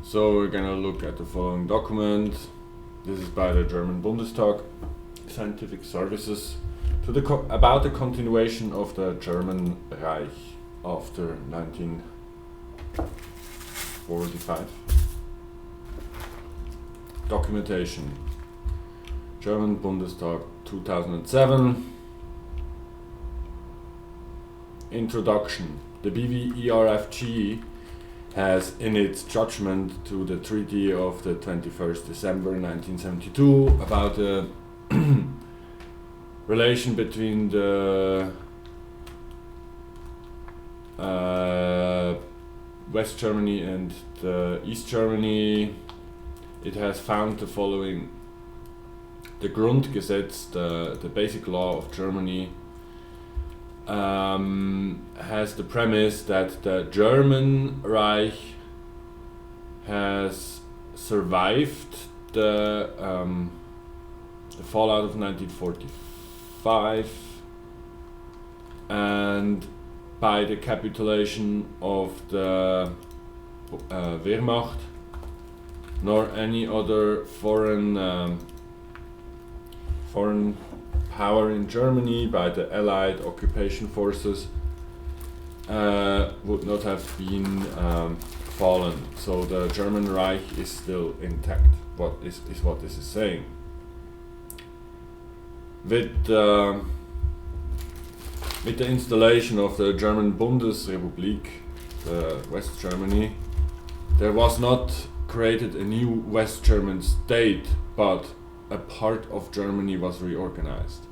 So we're gonna look at the following document. This is by the German Bundestag, Scientific Services, about the continuation of the German Reich after 1945. Documentation. German Bundestag 2007. Introduction. The BWERFG has, in its judgment to the Treaty of the 21st December 1972 about the relation between the West Germany and the East Germany, it has found the following. The Grundgesetz, the basic law of Germany, has the premise that the German Reich has survived the fallout of 1945, and by the capitulation of the Wehrmacht, nor any other foreign power in Germany by the Allied occupation forces would not have been fallen. So the German Reich is still intact. What is what this is saying. With the installation of the German Bundesrepublik, West Germany, there was not created a new West German state, but a part of Germany was reorganized.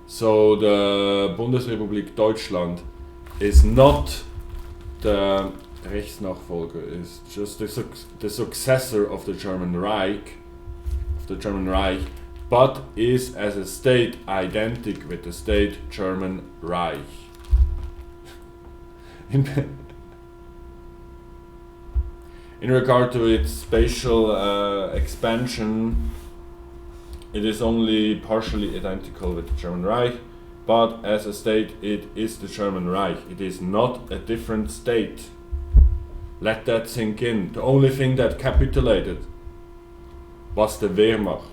So the Bundesrepublik Deutschland is not the Rechtsnachfolger, is just the successor of the German Reich, but is as a state identical with the state German Reich. In regard to its spatial expansion, it is only partially identical with the German Reich, but as a state it is the German Reich. It is not a different state. Let that sink in. The only thing that capitulated was the Wehrmacht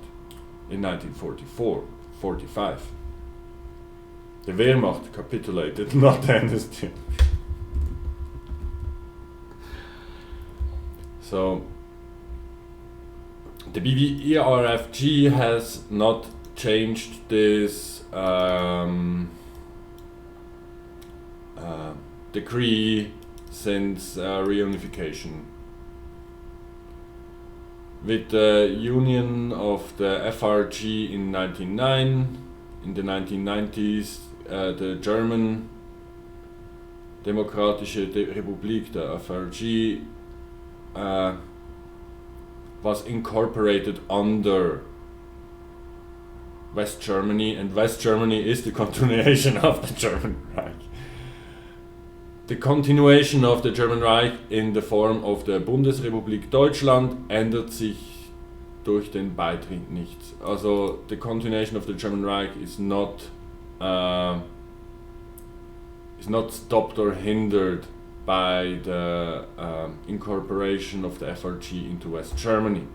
in 1944-45. The Wehrmacht capitulated, not the NSDAP. So the BWERFG has not changed this decree since reunification. With the union of the FRG in 1990s, the German Demokratische Republik, the FRG, was incorporated under West Germany, and West Germany is the continuation of the German Reich. The continuation of the German Reich in the form of the Bundesrepublik Deutschland ändert sich durch den Beitritt nichts. Also the continuation of the German Reich is not stopped or hindered by the incorporation of the FRG into West Germany.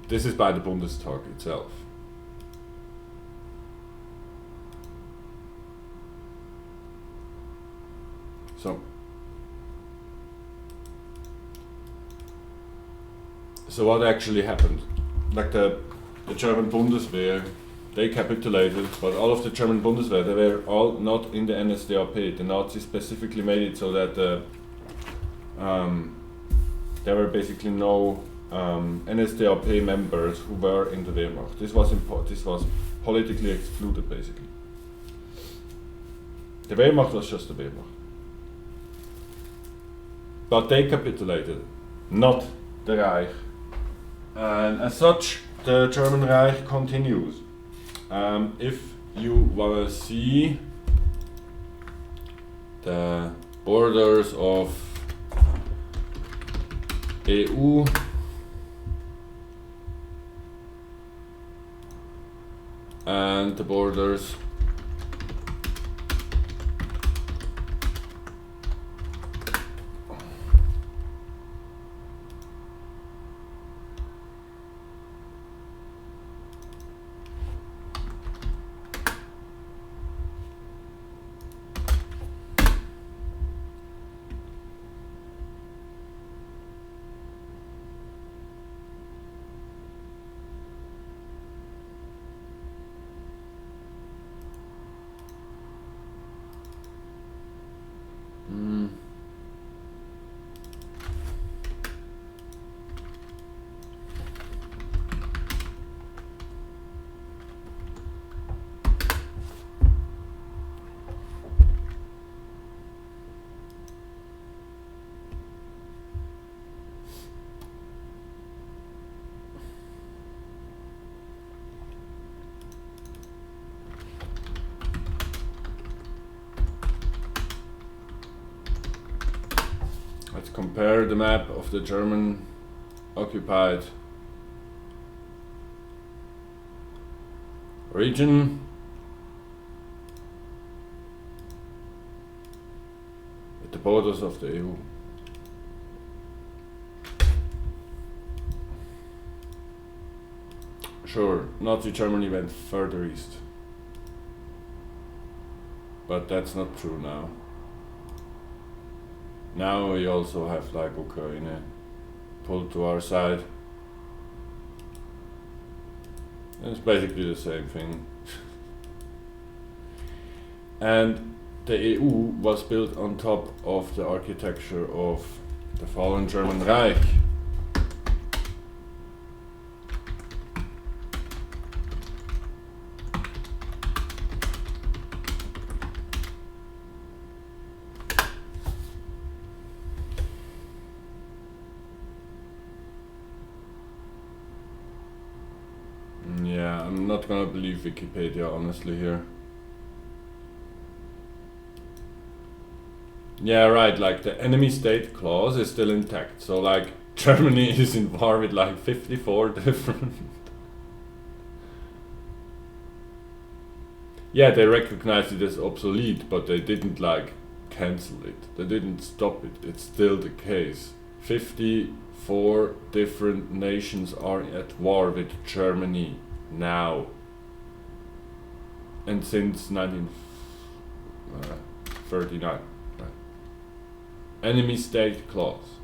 This is by the Bundestag itself. So what actually happened? Like the German Bundeswehr, they capitulated, but all of the German Bundeswehr, they were all not in the NSDAP. The Nazis specifically made it so that there were basically no NSDAP members who were in the Wehrmacht. This was politically excluded, basically. The Wehrmacht was just the Wehrmacht. But they capitulated, not the Reich. And as such, the German Reich continues. If you want to see the borders of EU and the borders compare the map of the German occupied region. With the borders of the EU. Sure, Nazi Germany went further east. But that's not true now. Now we also have like Ukraine pulled to our side. It's basically the same thing. And the EU was built on top of the architecture of the fallen German Reich. Yeah, I'm not gonna believe Wikipedia honestly here. Yeah, right, like the enemy state clause is still intact. So like Germany is in war with like 54 different... Yeah, they recognized it as obsolete, but they didn't like cancel it. They didn't stop it. It's still the case. 54 different nations are at war with Germany now. And since 1939. Enemy state clause.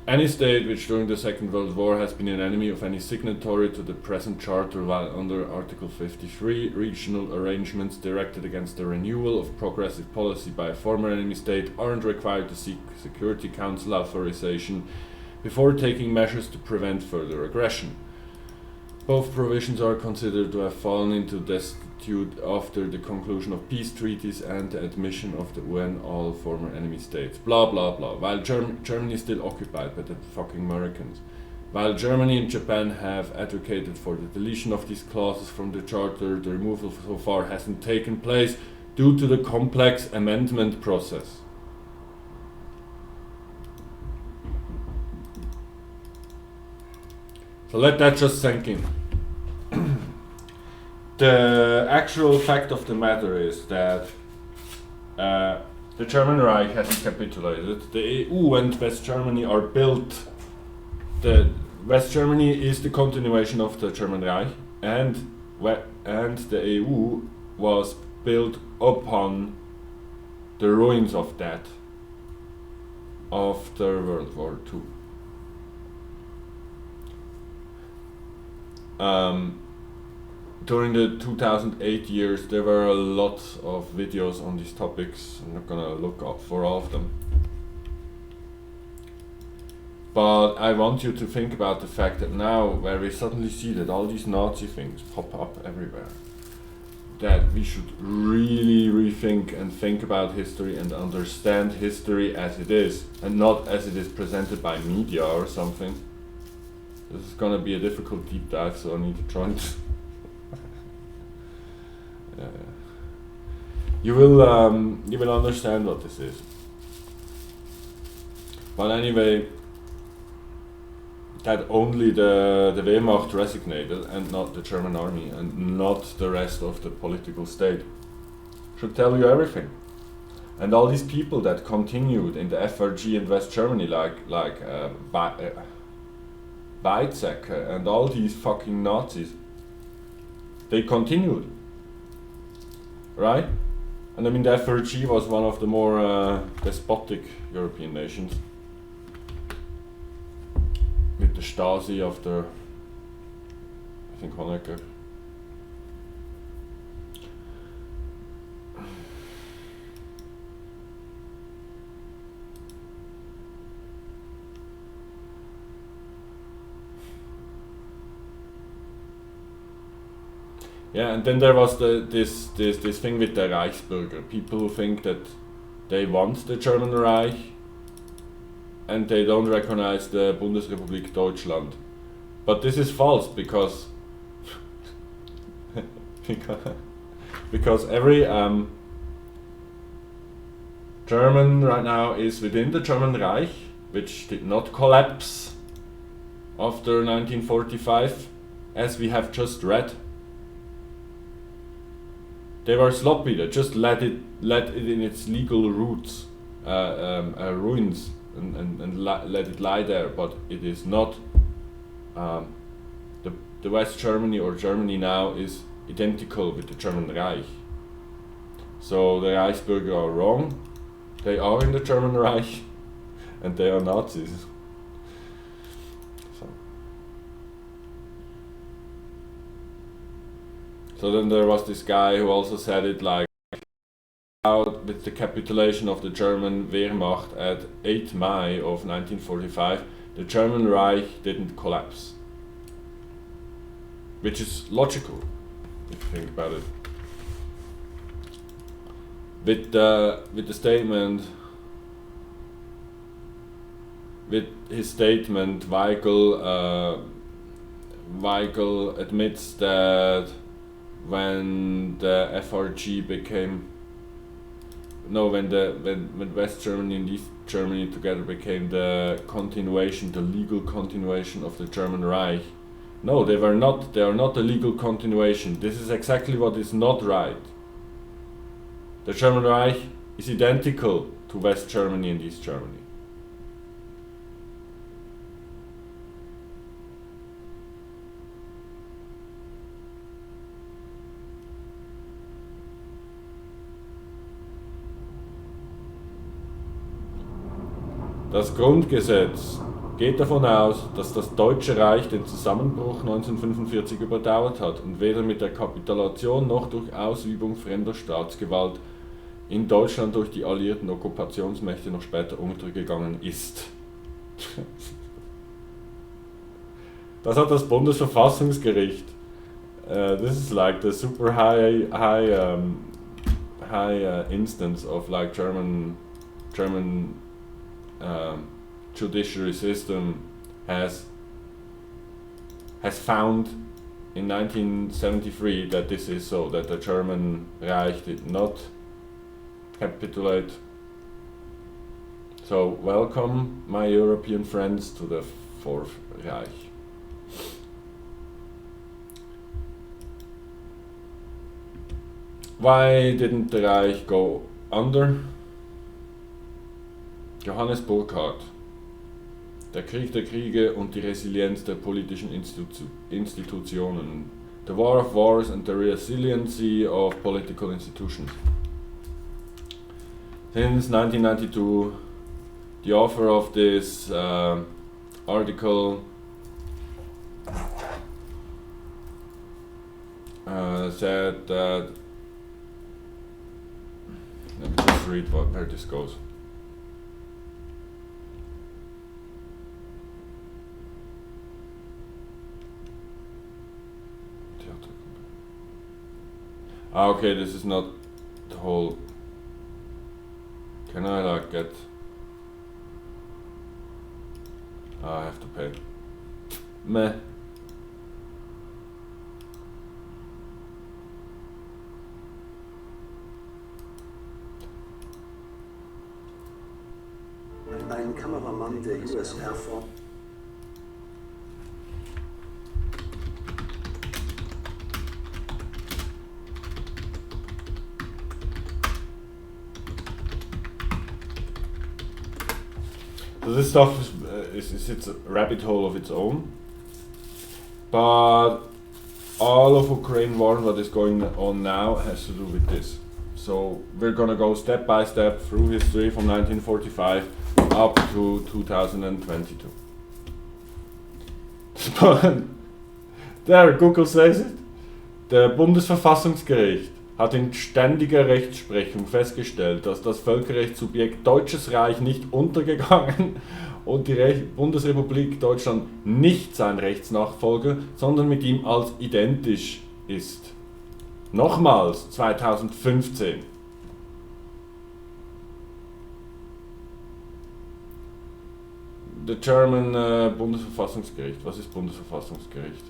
Any state which during the Second World War has been an enemy of any signatory to the present charter while under Article 53, regional arrangements directed against the renewal of progressive policy by a former enemy state aren't required to seek Security Council authorization before taking measures to prevent further aggression. Both provisions are considered to have fallen into desuetude after the conclusion of peace treaties and the admission of the UN all former enemy states. Blah blah blah. While Germany is still occupied by the fucking Americans. While Germany and Japan have advocated for the deletion of these clauses from the Charter, the removal so far hasn't taken place due to the complex amendment process. So let that just sink in. The actual fact of the matter is that the German Reich hasn't capitulated. The EU and West Germany are built. The West Germany is the continuation of the German Reich, and the EU was built upon the ruins of that after World War II. During the 2008 years, there were a lot of videos on these topics. I'm not gonna look up for all of them. But I want you to think about the fact that now, where we suddenly see that all these Nazi things pop up everywhere, that we should really rethink and think about history and understand history as it is, and not as it is presented by media or something. This is gonna be a difficult deep dive, so I need to try and you will understand what this is. But anyway, that only the Wehrmacht resignated and not the German army and not the rest of the political state should tell you everything. And all these people that continued in the FRG in West Germany, like Weizsäcker and all these fucking Nazis, they continued, right? And I mean, the FRG was one of the more despotic European nations, with the Stasi after, I think, Honecker. Yeah, and then there was this thing with the Reichsbürger. People who think that they want the German Reich and they don't recognize the Bundesrepublik Deutschland. But this is false, because because every German right now is within the German Reich, which did not collapse after 1945, as we have just read. They were sloppy. They just let it in its legal roots, ruins, and let it lie there. But it is not. The West Germany or Germany now is identical with the German Reich. So the Iceberg are wrong. They are in the German Reich, and they are Nazis. So then there was this guy who also said it like, out with the capitulation of the German Wehrmacht at 8 May of 1945, the German Reich didn't collapse. Which is logical, if you think about it. With the statement, with his statement, Weigel admits that when the FRG became, when West Germany and East Germany together became the legal continuation of the German Reich. No, they are not a legal continuation. This is exactly what is not right. The German Reich is identical to West Germany and East Germany. Das Grundgesetz geht davon aus, dass das Deutsche Reich den Zusammenbruch 1945 überdauert hat und weder mit der Kapitulation noch durch Ausübung fremder Staatsgewalt in Deutschland durch die alliierten Okkupationsmächte noch später untergegangen ist. Das hat das Bundesverfassungsgericht. This is like the super high instance of like German judiciary system has found in 1973 that this is so, that the German Reich did not capitulate. So welcome, my European friends, to the Fourth Reich. Why didn't the Reich go under? Johannes Burckhardt. Der Krieg der Kriege und die Resilienz der politischen Institutionen. The War of Wars and the Resiliency of Political Institutions. Since 1992, the author of this article said that, let me just read where this goes. Okay, this is not the whole. Can I like get? I have to pay. Meh. Ein Kameramann der US Air Force. So this stuff is it's a rabbit hole of its own, but all of Ukraine war, what is going on now, has to do with this. So we're gonna go step by step through history from 1945 up to 2022. There, Google says it. Der Bundesverfassungsgericht hat in ständiger Rechtsprechung festgestellt, dass das Völkerrechtssubjekt Deutsches Reich nicht untergegangen und die Bundesrepublik Deutschland nicht sein Rechtsnachfolger, sondern mit ihm als identisch ist. Nochmals 2015. The German Bundesverfassungsgericht. Was ist Bundesverfassungsgericht?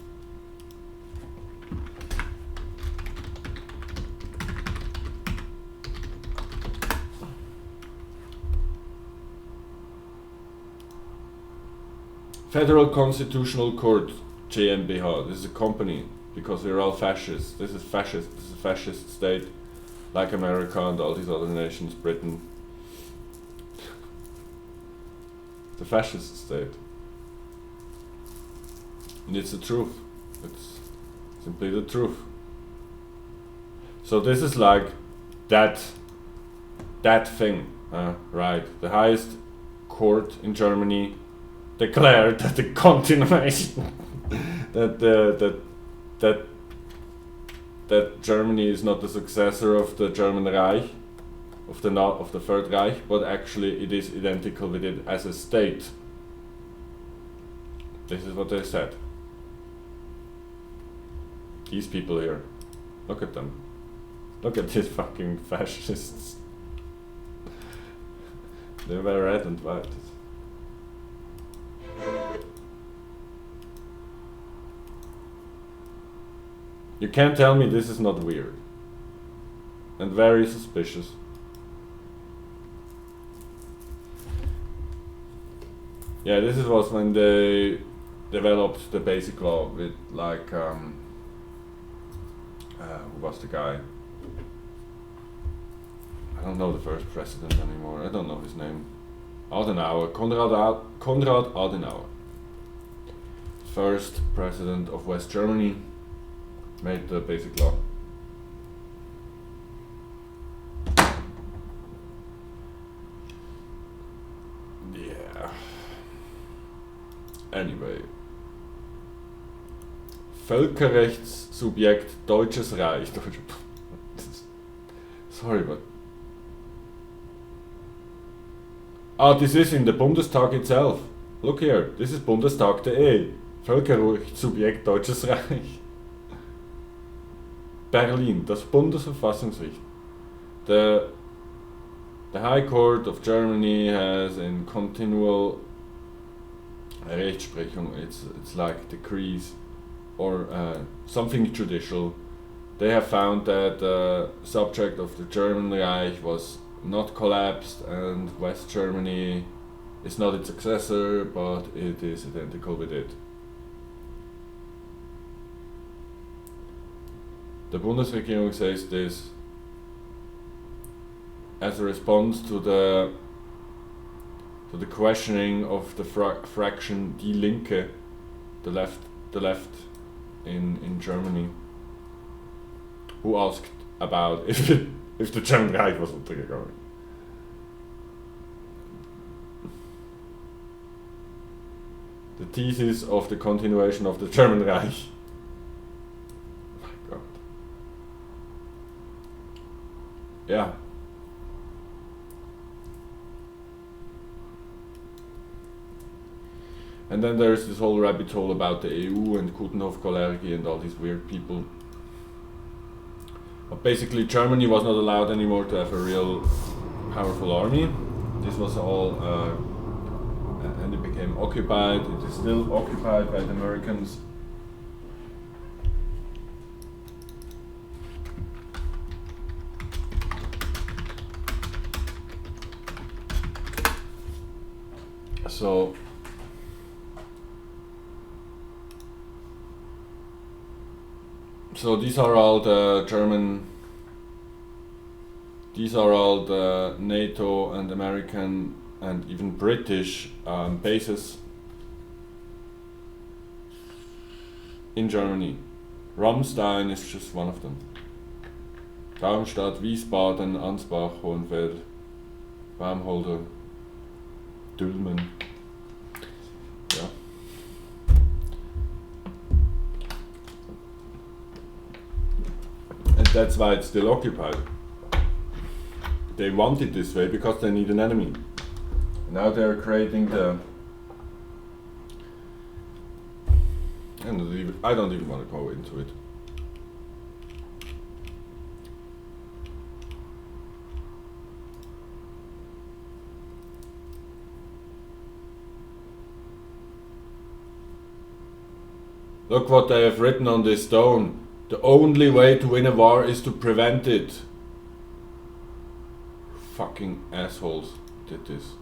Federal Constitutional Court GmbH. This is a company because we're all fascists. This is fascist. This is a fascist state, like America and all these other nations, Britain. The fascist state. And it's the truth. It's simply the truth. So this is like that thing, right? The highest court in Germany declared that the continuation that Germany is not the successor of the German Reich, of the Third Reich, but actually it is identical with it as a state. This is what they said. These people here, look at them. Look at these fucking fascists. They were red and white. You can't tell me this is not weird and very suspicious. Yeah, this was when they developed the basic law with like who was the guy? I don't know the first president anymore. I don't know his name. Adenauer, Konrad Adenauer, first president of West Germany, made the basic law. Yeah. Anyway. Völkerrechtssubjekt Deutsches Reich. Sorry, but... this is in the Bundestag itself. Look here, this is Bundestag.de. Völkerrechtssubjekt Deutsches Reich. Berlin, das Bundesverfassungsgericht. The High Court of Germany has in continual Rechtsprechung, it's like decrees or something judicial. They have found that the subject of the German Reich was not collapsed and West Germany is not its successor, but it is identical with it. The Bundesregierung says this as a response to the questioning of the fraction Die Linke, the left in Germany, who asked about if the German Reich was untergegangen. The thesis of the continuation of the German Reich. My God. Yeah. And then there's this whole rabbit hole about the EU and Coudenhove-Kalergi and all these weird people. But basically Germany was not allowed anymore to have a real powerful army. This was all, and it became occupied. It is still occupied by the Americans. So these are all the NATO and American and even British bases in Germany. Ramstein is just one of them. Darmstadt, Wiesbaden, Ansbach, Hohenfeld, Barmholder, Dülmen. Yeah. And that's why it's still occupied. They want it this way because they need an enemy. Now they're creating the... I don't even want to go into it. Look what they have written on this stone. The only way to win a war is to prevent it. Fucking assholes did this.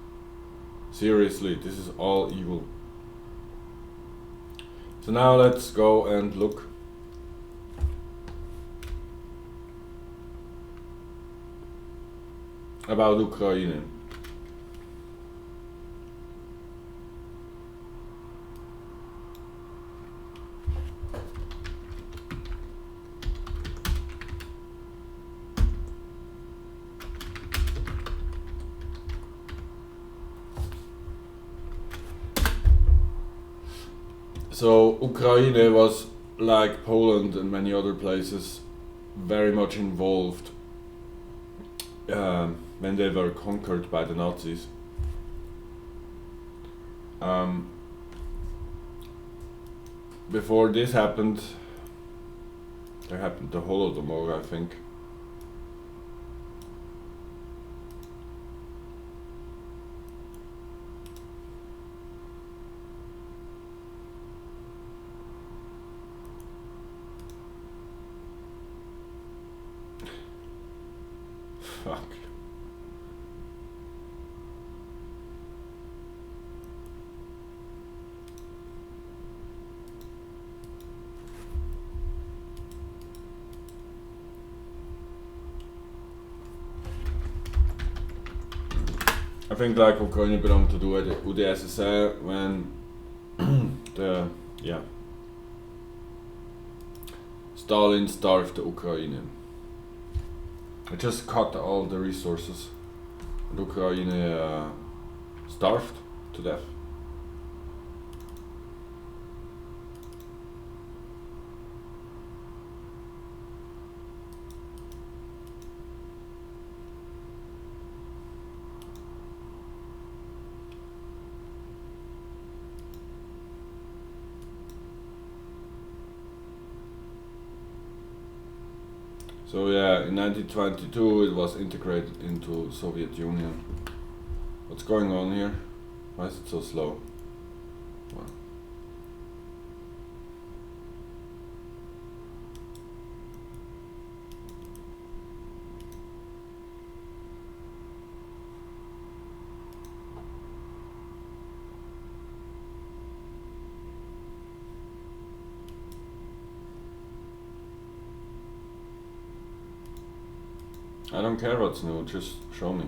Seriously, this is all evil. So now let's go and look about Ukraine. So Ukraine was, like Poland and many other places, very much involved when they were conquered by the Nazis. Before this happened, there happened the Holodomor, I think. Fuck. I think like Ukraine belonged to the UdSSR when Stalin starved the Ukraine. It just cut all the resources and Ukraine starved to death. So yeah, in 1922 it was integrated into Soviet Union. What's going on here? Why is it so slow? Wow. I don't care what's new, just show me.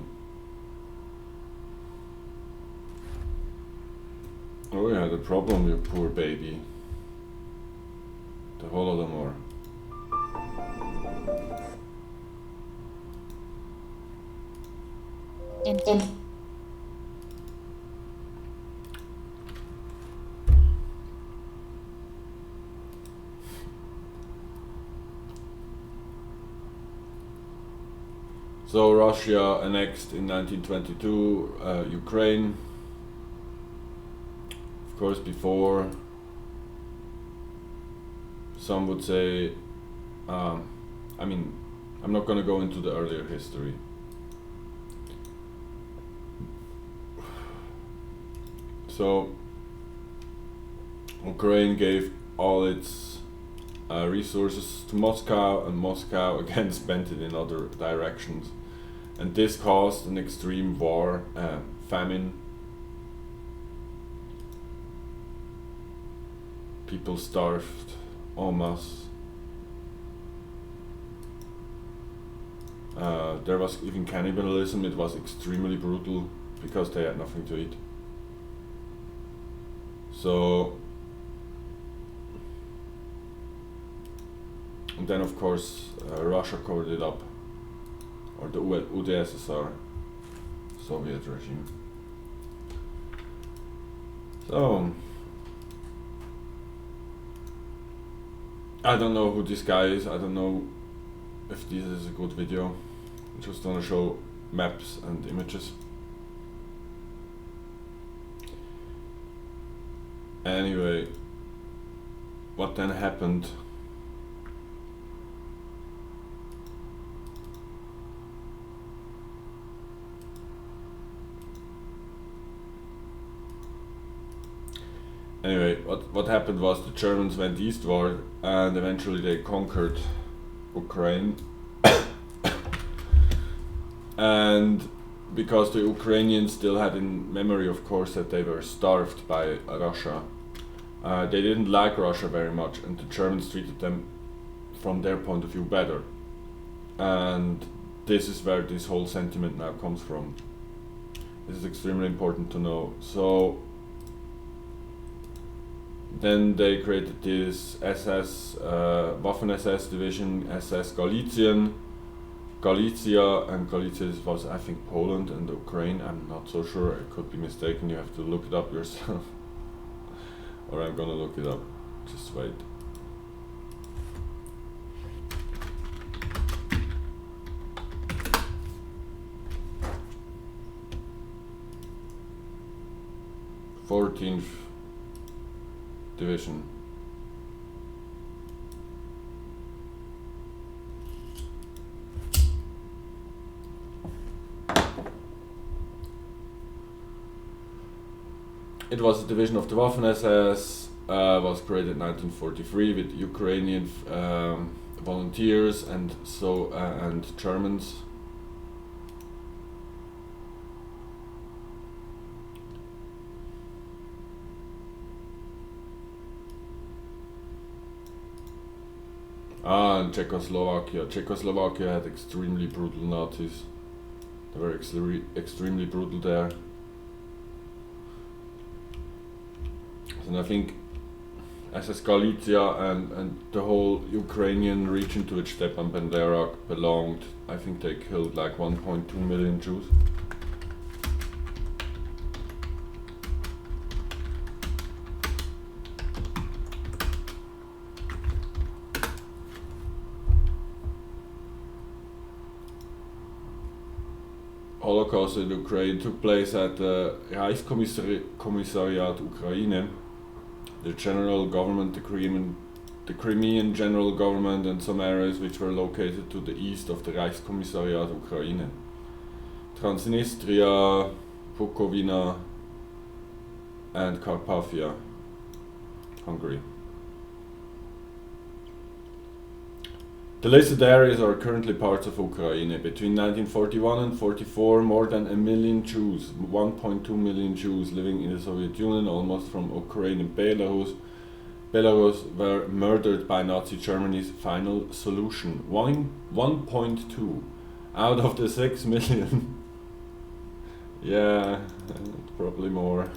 Oh yeah, the problem, you poor baby. The Holodomor. So Russia annexed in 1922 Ukraine. Of course, before, some would say, I mean, I'm not going to go into the earlier history. So Ukraine gave all its resources to Moscow, and Moscow again spent it in other directions. And this caused an extreme war, famine. People starved en masse. There was even cannibalism. It was extremely brutal because they had nothing to eat. So, and then of course Russia covered it up, or the UdSSR, Soviet regime. So, I don't know who this guy is, I don't know if this is a good video. I just want to show maps and images. Anyway, what then happened? Anyway, what happened was the Germans went eastward and eventually they conquered Ukraine. And because the Ukrainians still had in memory, of course, that they were starved by Russia, They didn't like Russia very much, and the Germans treated them, from their point of view, better. And this is where this whole sentiment now comes from. This is extremely important to know. So then they created this SS, Waffen-SS division, SS Galizien, Galicia, and Galicia was, I think, Poland and Ukraine. I'm not so sure, I could be mistaken, you have to look it up yourself. Or I'm gonna look it up, just wait. Fourteenth division. It was a division of the Waffen-SS, was created in 1943 with Ukrainian volunteers and Germans. And Czechoslovakia. Czechoslovakia had extremely brutal Nazis. They were extremely brutal there. And I think SS Galicia and the whole Ukrainian region to which Stepan Bandera belonged, I think they killed like 1.2 million Jews. Holocaust in Ukraine took place at the Reichskommissariat Ukraine, the general government, the Crimean general government, and some areas which were located to the east of the Reichskommissariat Ukraine. Transnistria, Bukovina, and Carpathia, Hungary. The listed areas are currently parts of Ukraine. Between 1941 and 44, more than 1 million Jews, 1.2 million Jews living in the Soviet Union, almost from Ukraine and Belarus, were murdered by Nazi Germany's final solution. 1.2 out of the 6 million. Yeah, probably more.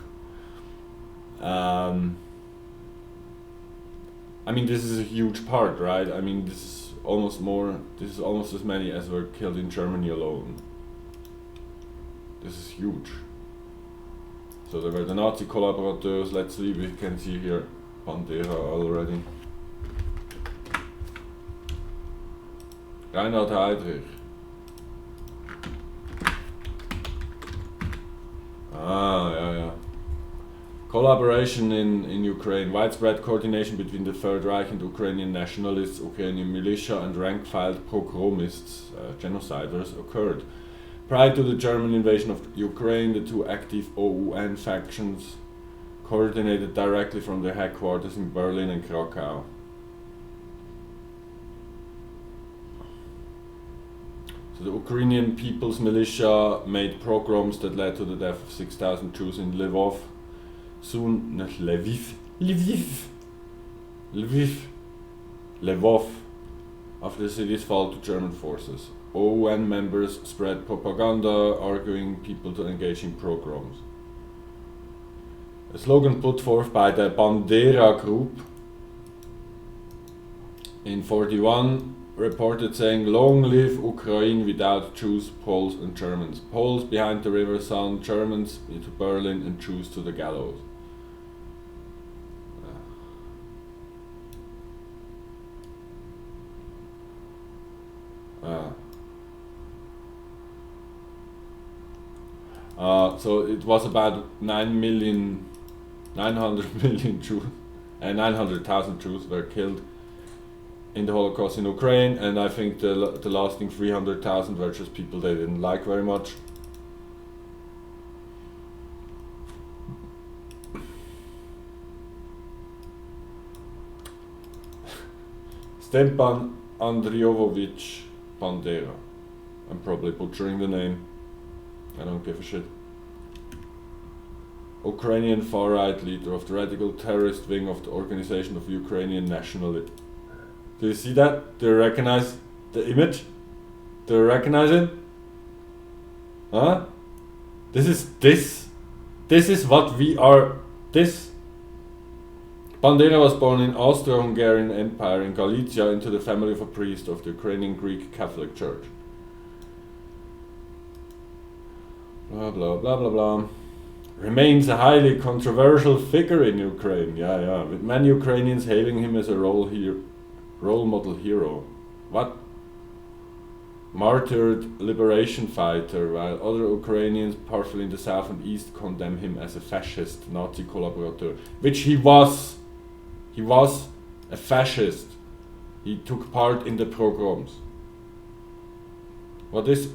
I mean, this is a huge part, right? I mean, this is almost as many as were killed in Germany alone. This is huge. So there were the Nazi collaborators. Let's see, we can see here Bandera already. Reinhard Heydrich. Yeah. Collaboration in Ukraine. Widespread coordination between the Third Reich and Ukrainian nationalists, Ukrainian militia, and rank-filed pogromists, genociders, occurred. Prior to the German invasion of Ukraine, the two active OUN factions coordinated directly from their headquarters in Berlin and Krakow. So the Ukrainian People's Militia made pogroms that led to the death of 6,000 Jews in Lvov, soon Lvov, after the city's fall to German forces. OUN members spread propaganda arguing people to engage in pogroms. A slogan put forth by the Bandera group in 1941 reported saying, "Long live Ukraine without Jews, Poles and Germans. Poles behind the river San, Germans into Berlin and Jews to the gallows." So it was about 900,000 Jews were killed in the Holocaust in Ukraine, and I think the lasting 300,000 were just people they didn't like very much. Stepan Andreyevich Bandera. I'm probably butchering the name. I don't give a shit. Ukrainian far-right leader of the radical terrorist wing of the Organization of Ukrainian Nationalists. Do you see that? Do you recognize the image? Do you recognize it? Huh? This is what we are. This. Bandera was born in Austro-Hungarian Empire in Galicia into the family of a priest of the Ukrainian Greek Catholic Church. Blah blah blah blah blah. Remains a highly controversial figure in Ukraine. Yeah, with many Ukrainians hailing him as a role model hero. What? Martyred liberation fighter, while other Ukrainians, partially in the south and east, condemn him as a fascist Nazi collaborator, which he was. He was a fascist. He took part in the pogroms. What is?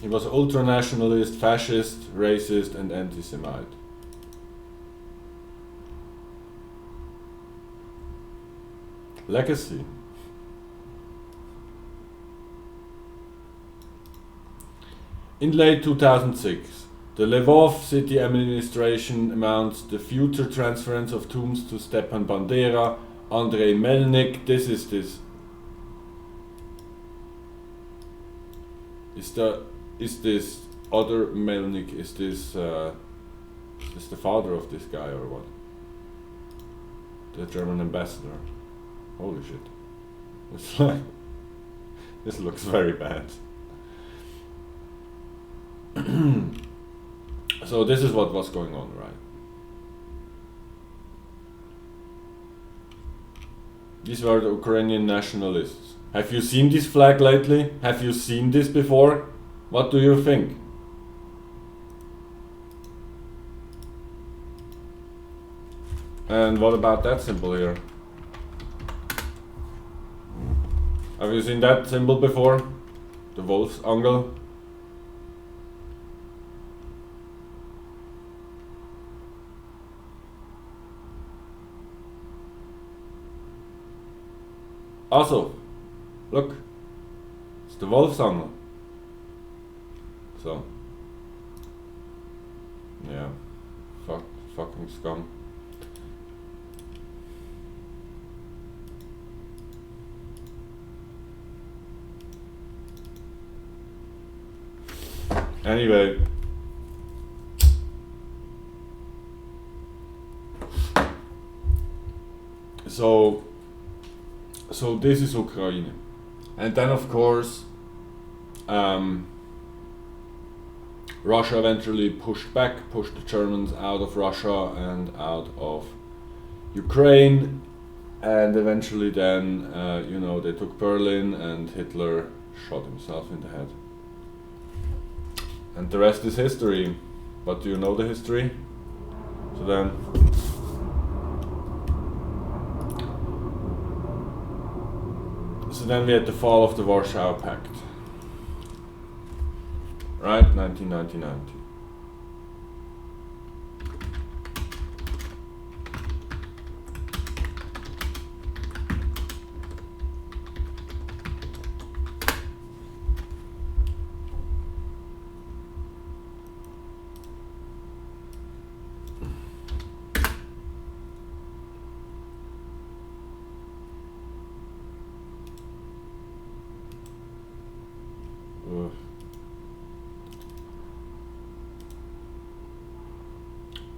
He was ultranationalist, fascist, racist and anti-Semite. Legacy. In late 2006, the Lvov city administration announced the future transference of tombs to Stepan Bandera, Andrei Melnik. Is this other Melnik, is this the father of this guy or what? The German ambassador. Holy shit. It's like, this looks very bad. So this is what was going on, right? These were the Ukrainian nationalists. Have you seen this flag lately? Have you seen this before? What do you think? And what about that symbol here? Have you seen that symbol before? The Wolfsangel? Also, look, it's the Wolfsangel. So, yeah, fucking scum. Anyway, so this is Ukraine, and then of course Russia eventually pushed the Germans out of Russia and out of Ukraine, and eventually then they took Berlin and Hitler shot himself in the head. And the rest is history. But do you know the history? So then we had the fall of the Warsaw Pact. Right, 1990.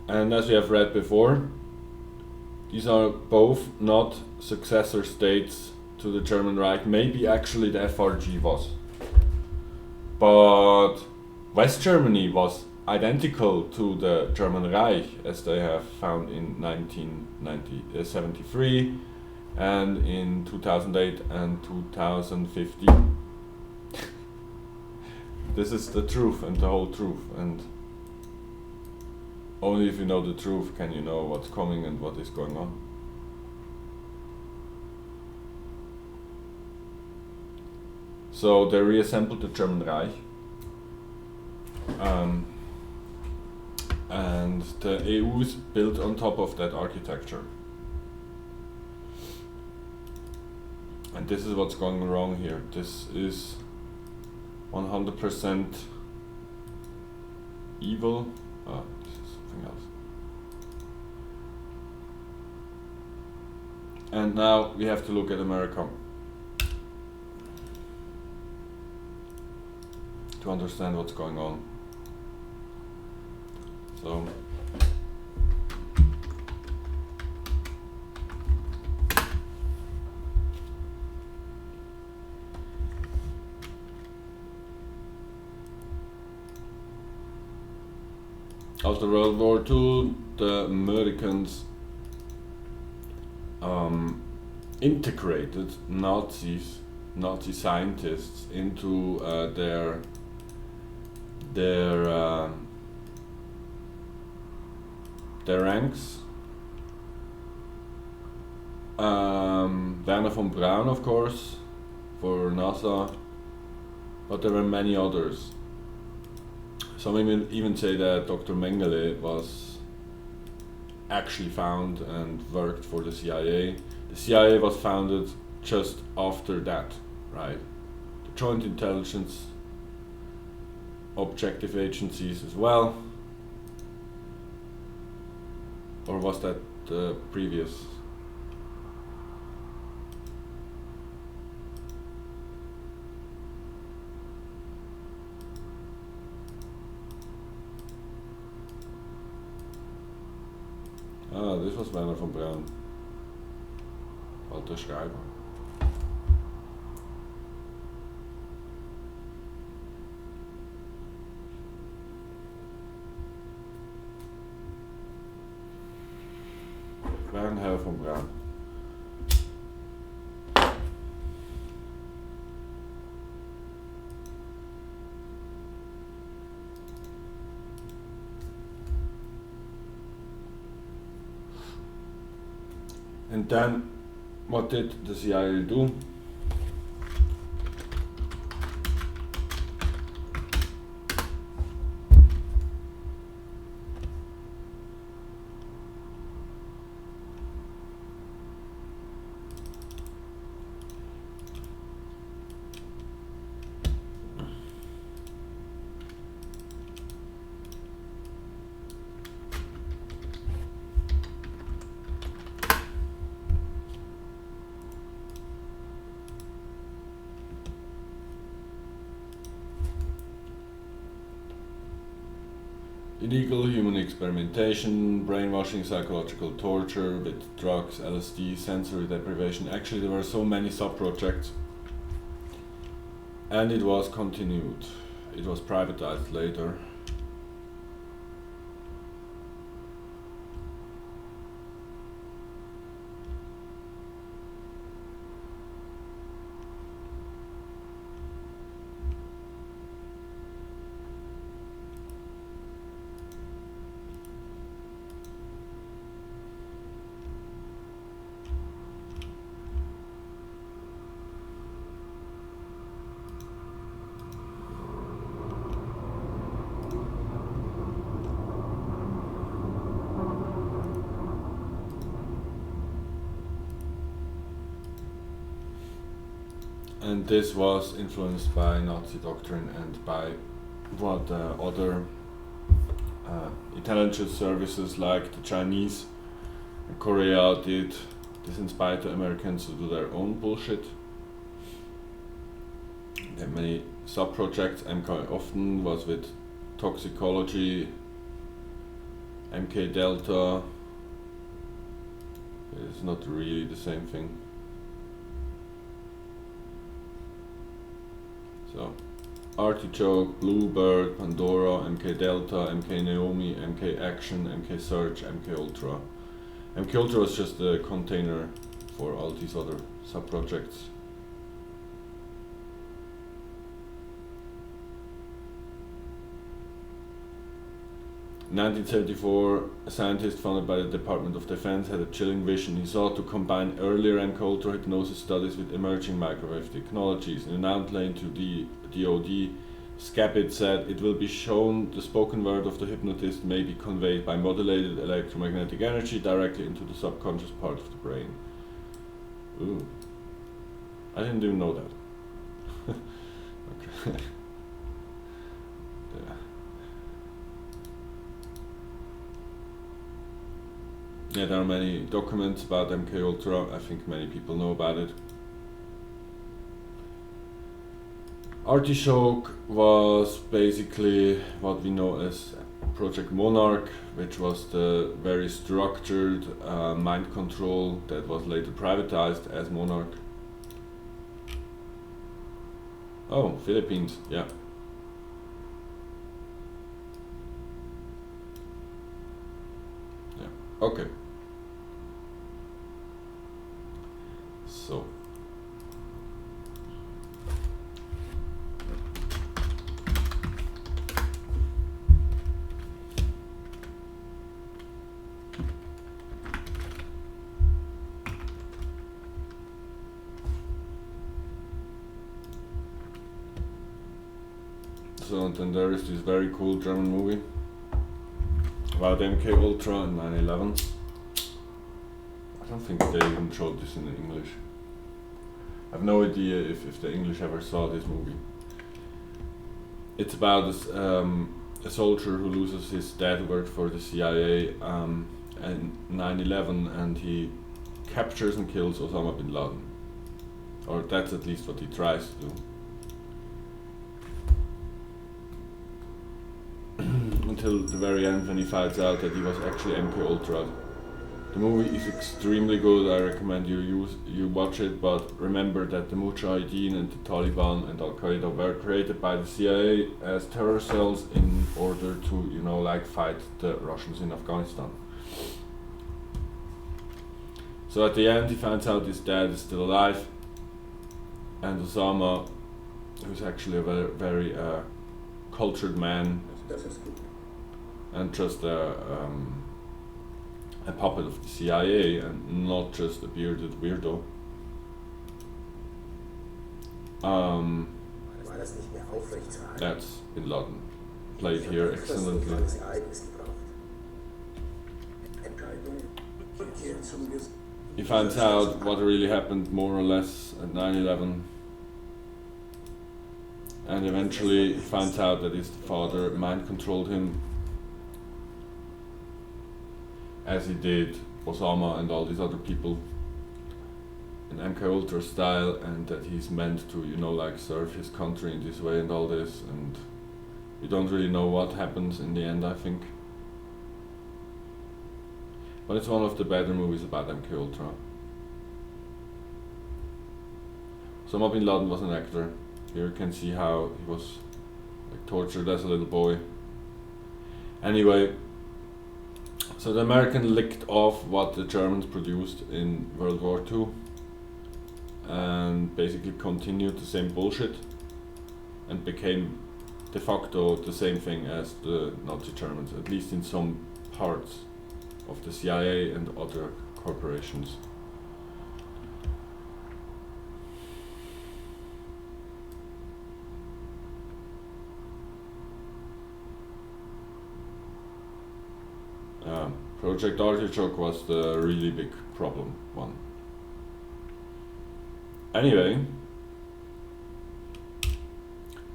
And as we have read before, these are both not successor states to the German Reich. Maybe actually the FRG was. But West Germany was identical to the German Reich, as they have found in 1973 and in 2008 and 2015. This is the truth and the whole truth, and only if you know the truth can you know what's coming and what is going on. So they reassembled the German Reich. And the EU is built on top of that architecture. And this is what's going wrong here. This is 100% evil. Oh, this is something else. And now we have to look at America to understand what's going on. So after World War II, the Americans integrated Nazi scientists into their ranks. Wernher von Braun, of course, for NASA, but there were many others. Some even say that Dr. Mengele was actually found and worked for the CIA. The CIA was founded just after that, right? The Joint Intelligence Objective Agencies as well. Or was that the previous? Ah, this was Wernher von Braun. Alter Schreiber. Wernher von Braun. And then, what did the CIA do? Illegal human experimentation, brainwashing, psychological torture with drugs, LSD, sensory deprivation. Actually, there were so many sub-projects, and it was continued. It was privatized later. And this was influenced by Nazi doctrine and by what other intelligence services like the Chinese and Korea did. This inspired the Americans to do their own bullshit. There are many sub-projects. MK often was with toxicology, MK Delta. It's not really the same thing. So, Artichoke, Bluebird, Pandora, MK Delta, MK Naomi, MK Action, MK Search, MK Ultra. MK Ultra was just a container for all these other sub-projects. In 1974, a scientist funded by the Department of Defense had a chilling vision. He sought to combine earlier MK-Ultra hypnosis studies with emerging microwave technologies. In an outline to the DoD, Scapit said, "It will be shown the spoken word of the hypnotist may be conveyed by modulated electromagnetic energy directly into the subconscious part of the brain." Ooh. I didn't even know that. Okay. Yeah. Yeah, there are many documents about MK-Ultra. I think many people know about it. Artichoke was basically what we know as Project Monarch, which was the very structured mind control that was later privatized as Monarch. Oh, Philippines, yeah. Yeah, okay. So. So and then there is this very cool German movie about MK-Ultra and 9/11. I don't think they even showed this in English. I have no idea if the English ever saw this movie. It's about this, a soldier who loses his dad who worked for the CIA and 9/11, and he captures and kills Osama bin Laden. Or that's at least what he tries to do. Until the very end, when he finds out that he was actually MK-Ultra. The movie is extremely good. I recommend you watch it, but remember that the Mujahideen and the Taliban and Al-Qaeda were created by the CIA as terror cells in order to, fight the Russians in Afghanistan. So at the end, he finds out his dad is still alive, and Osama, who's actually a very cultured man, and just a puppet of the CIA and not just a bearded weirdo. That's Bin Laden, played here excellently. He finds out what really happened more or less at 9/11, and eventually he finds out that his father mind controlled him as he did Osama and all these other people in MK-Ultra style, and that he's meant to serve his country in this way and all this, and we don't really know what happens in the end, I think. But it's one of the better movies about MK-Ultra. Osama bin Laden was an actor. Here you can see how he was tortured as a little boy. Anyway, so the American licked off what the Germans produced in World War II and basically continued the same bullshit and became de facto the same thing as the Nazi Germans, at least in some parts of the CIA and other corporations. Project Artichoke was the really big problem one. Anyway,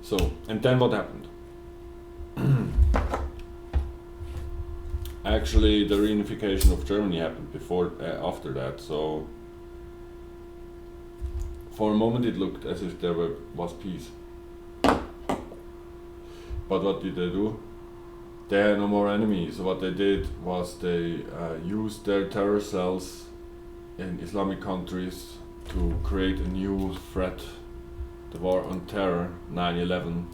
so, and then what happened? Actually, the reunification of Germany happened after that, so for a moment it looked as if there was peace. But what did they do? They had no more enemies. So what they did was they used their terror cells in Islamic countries to create a new threat, the war on terror, 9/11,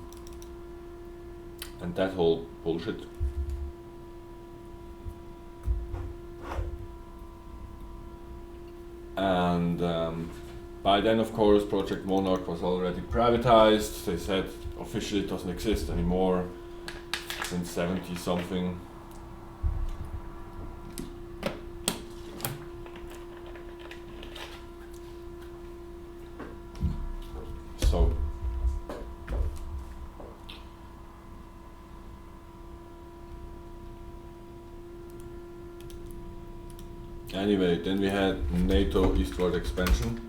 and that whole bullshit. And by then, of course, Project Monarch was already privatized. They said officially it doesn't exist anymore since 70 something. Anyway, then we had NATO eastward expansion.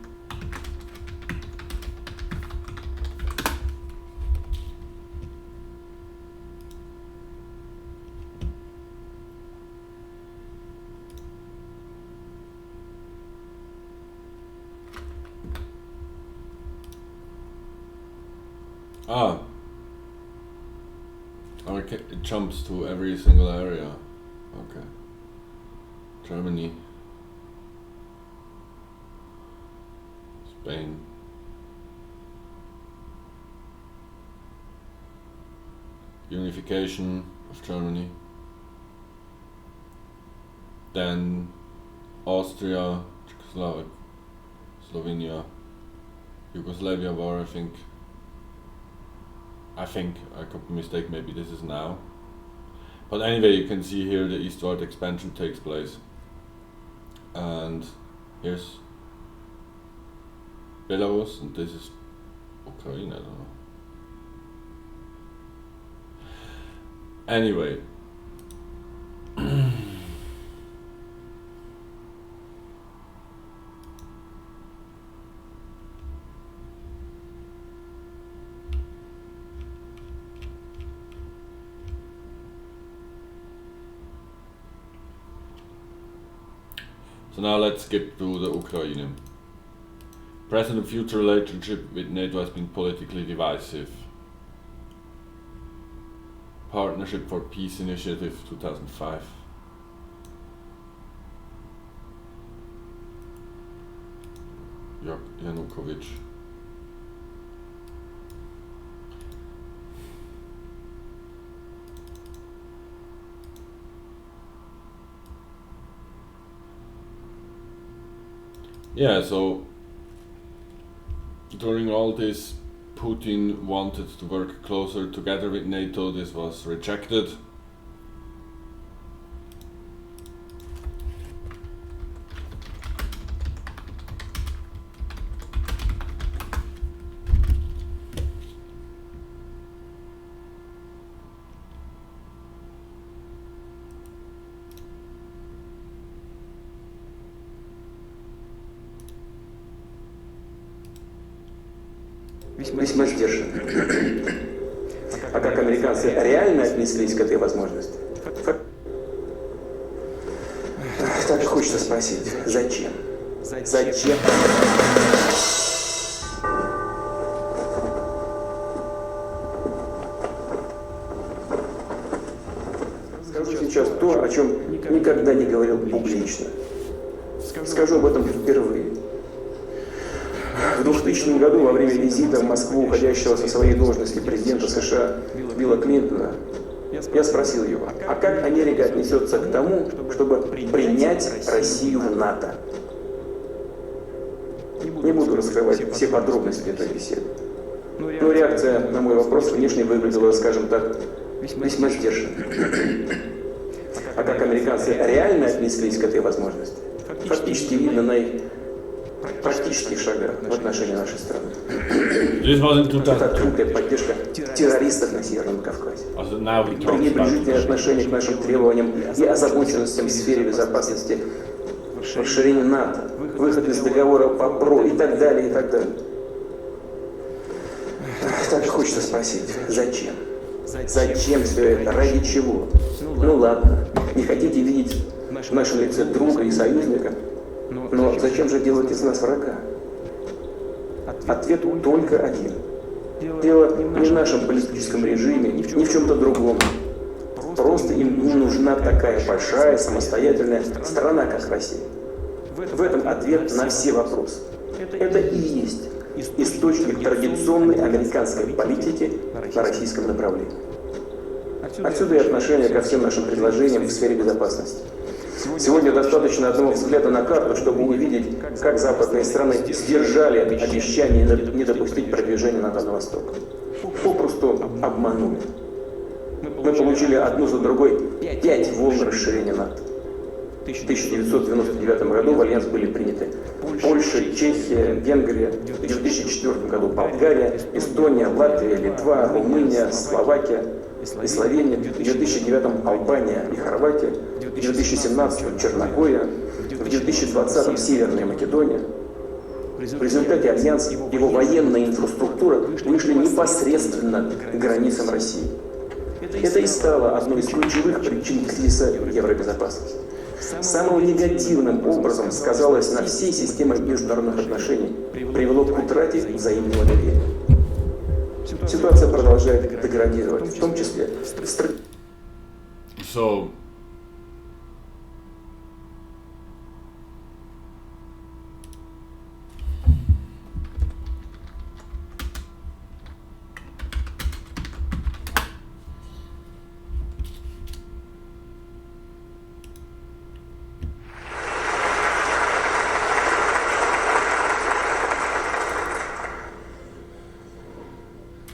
Okay, it jumps to every single area. Okay. Germany. Spain. Unification of Germany. Then Austria, Slovenia, Yugoslavia war, I think. I could be mistaken, maybe this is now. But anyway, you can see here the eastward expansion takes place. And here's Belarus, and this is Ukraine, I don't know. Anyway. So now let's skip to the Ukraine. Present and future relationship with NATO has been politically divisive. Partnership for Peace Initiative 2005. Yanukovych. Yeah, so during all this, Putin wanted to work closer together with NATO. This was rejected. Весьма сдержанно. А как американцы реально отнеслись к этой возможности? Так хочется спросить, зачем? Зачем? Скажу сейчас то, о чем никогда не говорил публично. Скажу об этом впервые. В 2000 году, во время визита в Москву уходящего со своей должности президента США Билла Клинтона, я спросил его, а как Америка отнесется к тому, чтобы принять Россию в НАТО? Не буду раскрывать все подробности этой беседы. Но реакция на мой вопрос внешне выглядела, скажем так, весьма сдержанно. А как американцы реально отнеслись к этой возможности? Фактически видно на их практических шагах в отношении нашей страны. Это открытая поддержка террористов на Северном Кавказе. Пренебрежительное отношение к нашим требованиям и озабоченностям в сфере безопасности, расширение НАТО, выход из договора по ПРО и так далее, и так далее. Так хочется спросить, зачем? Зачем все это? Ради чего? Ну ладно, не хотите видеть в нашем лице друга и союзника? Но зачем же делать из нас врага? Ответ только один. Дело не в нашем политическом режиме, ни в чем-то другом. Просто им не нужна такая большая, самостоятельная страна, как Россия. В этом ответ на все вопросы. Это и есть источник традиционной американской политики на российском направлении. Отсюда и отношение ко всем нашим предложениям в сфере безопасности. Сегодня достаточно одного взгляда на карту, чтобы увидеть, как западные страны сдержали обещание не допустить продвижения НАТО на восток. Попросту обманули. Мы получили одну за другой 5 волн расширения НАТО. В 1999 году в альянс были приняты Польша, Чехия, Венгрия, в 2004 году Болгария, Эстония, Латвия, Литва, Румыния, Словакия и Словения, в 2009 Албания и Хорватия, в 2017 Черногория, в В 2020-м Северная Македония в результате альянса его военная инфраструктура вышли непосредственно к границам России. Это и стало одной из ключевых причин кризиса евробезопасности. Самым негативным образом сказалось на всей системе международных отношений, привело к утрате взаимного доверия. Ситуация продолжает деградировать, в том числе So,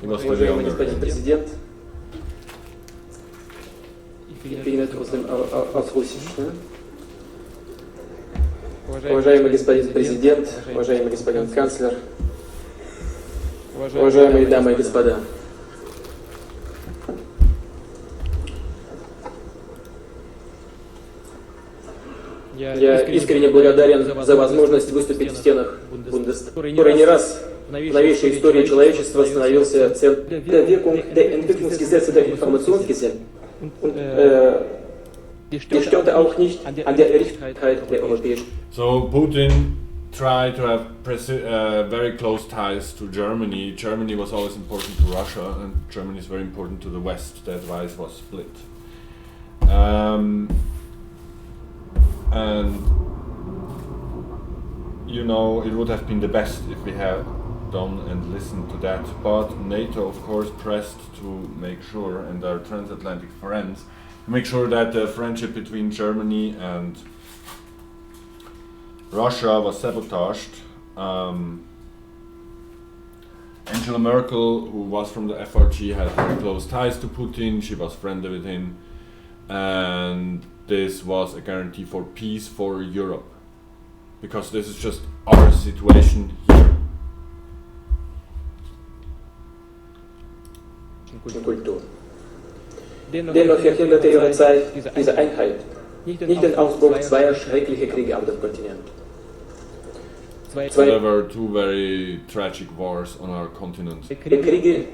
Уважаемый господин президент, принято aus Russischen. Уважаемый господин президент, уважаемый господин канцлер, уважаемые дамы и господа. Я искренне благодарен за возможность выступить в стенах Bundestag, который не раз в новейшей истории человечества становился der Wirkung der Entwicklungsgesetze der Informationsgesetze und die störte auch nicht an der Errichtung der europäischen. So Putin tried to have very close ties to Germany. Germany was always important to Russia, and Germany is very important to the West. That's why it was split. And you know, it would have been the best if we had done and listened to that, but NATO of course pressed to make sure, and our transatlantic friends, to make sure that the friendship between Germany and Russia was sabotaged. Angela Merkel, who was from the FRG, had very close ties to Putin. She was friendly with him, and this was a guarantee for peace for Europe, because this is just our situation here. Kultur. Dennoch verhinderte ihre Zeit diese Einheit nicht den Ausbruch zweier schrecklicher Kriege auf dem Kontinent. There were two very tragic wars on our continent. Kriege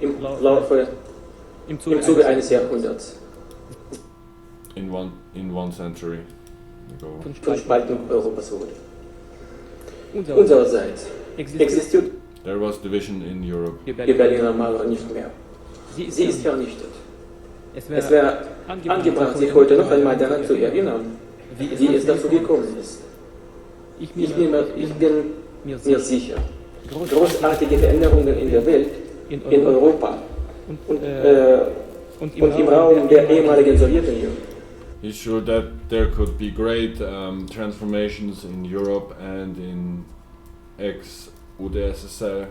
im Zuge eines Jahrhunderts. In one century ago. Von Spaltung Europas wurde. Unsererseits existiert There was division in Europe. die Berliner Mauer nicht mehr. Sie ist vernichtet. Es wäre angebracht, sich heute noch einmal daran zu erinnern, wie es dazu gekommen ist. Ich bin mir sicher, großartige Veränderungen in der Welt, in Europa und im Raum der ehemaligen Sowjetunion. He's sure that there could be great transformations in Europe and in ex-UdSSR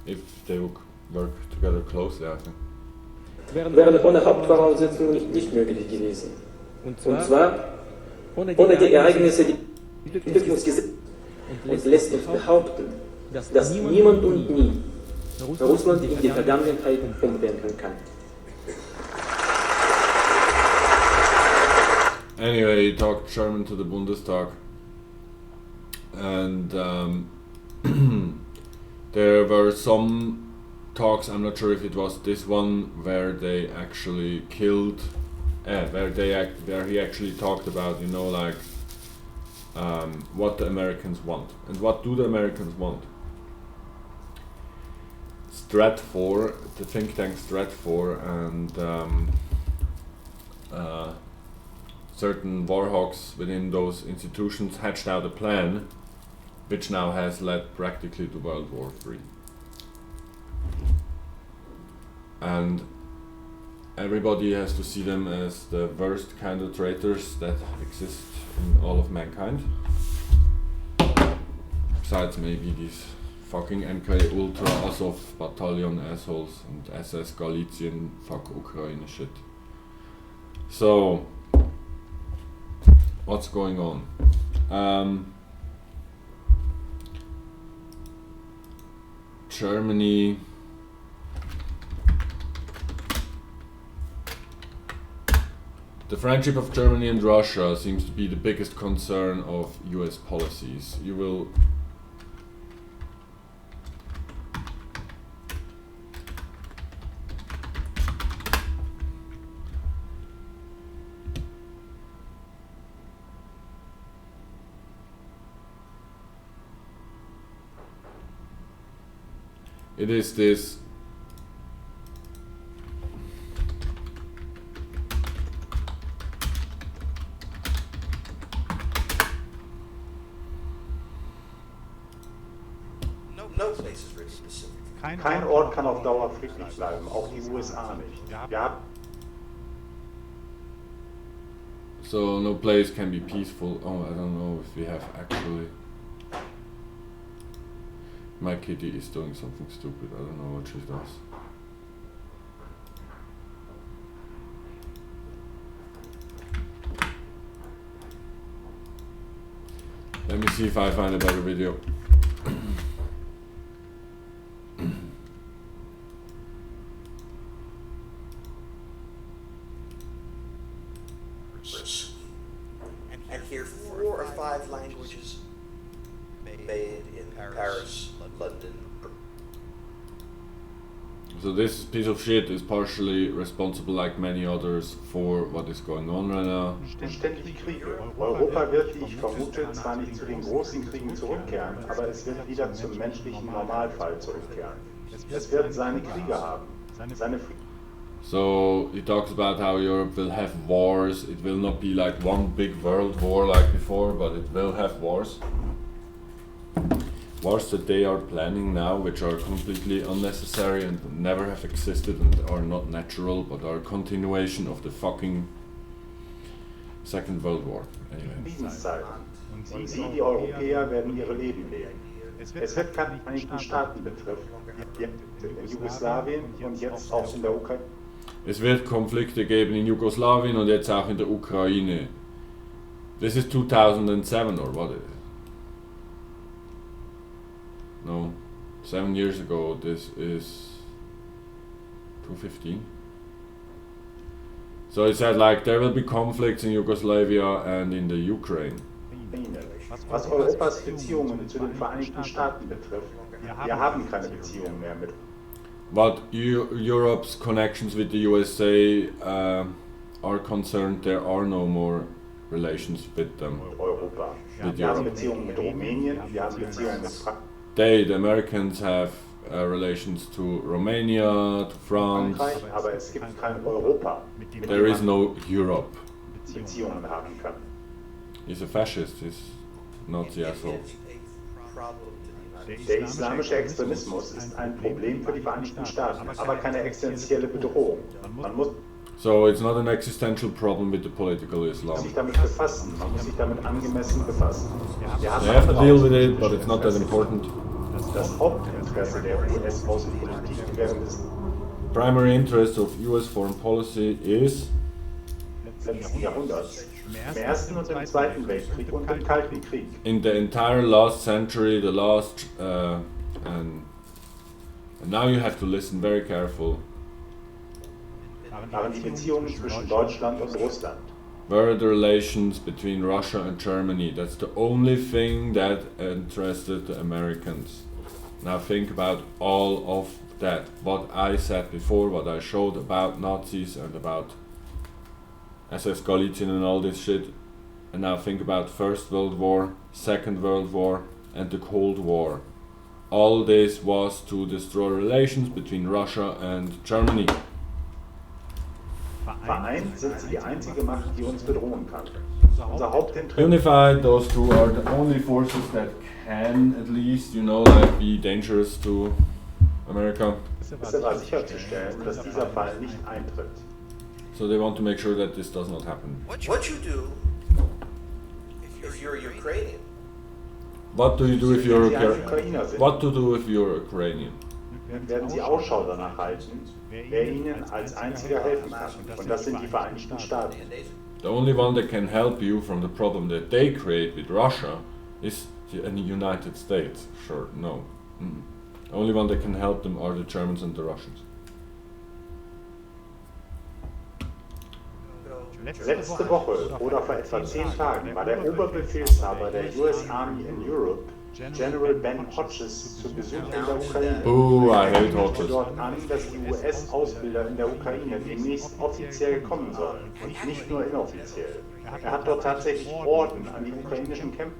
if they would work together closely, I think. Wären ohne Hauptvoraussetzungen nicht möglich gewesen. Und zwar ohne die Ereignisse, die Entwicklungsgesetze, und lässt uns behaupten, dass niemand und nie Russland in die Vergangenheit umwenden kann. Anyway, he talked German to the Bundestag, and there were some talks, I'm not sure if it was this one, where they actually killed, where he actually talked about, you know, like what the Americans want. And what do the Americans want? Stratfor, the think tank Stratfor, and certain warhawks within those institutions hatched out a plan which now has led practically to World War III. And everybody has to see them as the worst kind of traitors that exist in all of mankind. Besides maybe these fucking MK Ultra Azov battalion assholes and SS Galician fuck Ukraine shit. So, what's going on? Germany The friendship of Germany and Russia seems to be the biggest concern of US policies. You will it is this No place is really specific. Kein Ort kann auf Dauer friedlich bleiben, auch die USA nicht. Wir haben so no place can be peaceful. Oh, I don't know if we have actually. My kitty is doing something stupid. I don't know what she does. Let me see if I find a better video. And here 4 or 5 languages made in Paris, London. So this piece of shit is partially responsible, like many others, for what is going on right now. ständig Kriege. Europa wird, wie ich vermute, zwar nicht zu den großen Kriegen zurückkehren, aber es wird wieder zum menschlichen Normalfall zurückkehren. Es wird seine Kriege haben, seine So he talks about how Europe will have wars. It will not be like one big world war like before, but it will have wars. Wars that they are planning now, which are completely unnecessary and never have existed and are not natural, but are a continuation of the fucking Second World War. Anyway. Friedenszeiten. Und Sie, die Europäer, werden ihre Leben leben. Es wird keine Vereinigten Staaten betreffen, in Jugoslawien und jetzt auch in der Ukraine. Es wird Konflikte geben in Jugoslawien und jetzt auch in der Ukraine. This is 2007 or what is it? No, 7 years ago. This is 2015. So it said like there will be conflicts in Yugoslavia and in the Ukraine. Was Europas Beziehungen zu den Vereinigten Staaten betrifft, wir haben keine Beziehungen mehr mit But Europe's connections with the USA are concerned. There are no more relations with them. Europa. With Wir haben Europe. Beziehungen mit Rumänien, wir haben Beziehungen mit The Americans have relations to Romania, to France. Frankreich, aber es gibt kein Europa, mit There dem is no Europe. man Beziehungen haben kann. He's a fascist. He's Nazi asshole. It's a problem to the United Der islamische Extremismus ist ein Problem für die Vereinigten Staaten, aber keine existenzielle Bedrohung. Man muss So it's not an existential problem with the political Islam. sich damit befassen, man muss sich damit angemessen befassen. Wir haben They have to deal with it, but it's not that important. Das Hauptinteresse der US-Außenpolitik während des Primary interest of US foreign policy is letzten Jahrhunderts, im Ersten und im Zweiten Weltkrieg und im Kalten Krieg, in the entire last century, the last and now you have to listen very careful. waren die Beziehungen zwischen Deutschland und Russland. Were the relations between Russia and Germany. That's the only thing that interested the Americans. Now think about all of that. What I said before, what I showed about Nazis and about SS Galizien and all this shit. And now think about First World War, Second World War and the Cold War. All this was to destroy relations between Russia and Germany. Vereint sind sie die einzige Macht, die uns bedrohen kann. Unser Hauptinteresse Unified, those two are the only forces that can at least, like be dangerous to America. ist aber sicherzustellen, dass dieser Fall nicht eintritt. So they want to make sure that this does not happen. What you do if you're Ukrainian? What do you do if you're Wenn Sie ein Ukrainer sind, What to do if you're Ukrainian? werden Sie Ausschau danach halten, wer Ihnen als einziger helfen kann. Und das sind die Vereinigten Staaten. The only one that can help you from the problem that they create with Russia is the United States. Sure, no. The only one that can help them are the Germans and the Russians. Letzte Woche oder vor etwa 10 Tagen war der Oberbefehlshaber der US Army in Europe, General Ben Hodges, zu Besuch in der Ukraine. I hate Er Hodges. dort an, dass die US-Ausbilder in der Ukraine demnächst offiziell kommen sollen und nicht nur inoffiziell. Er hat dort tatsächlich Orden an die ukrainischen Kämpfer.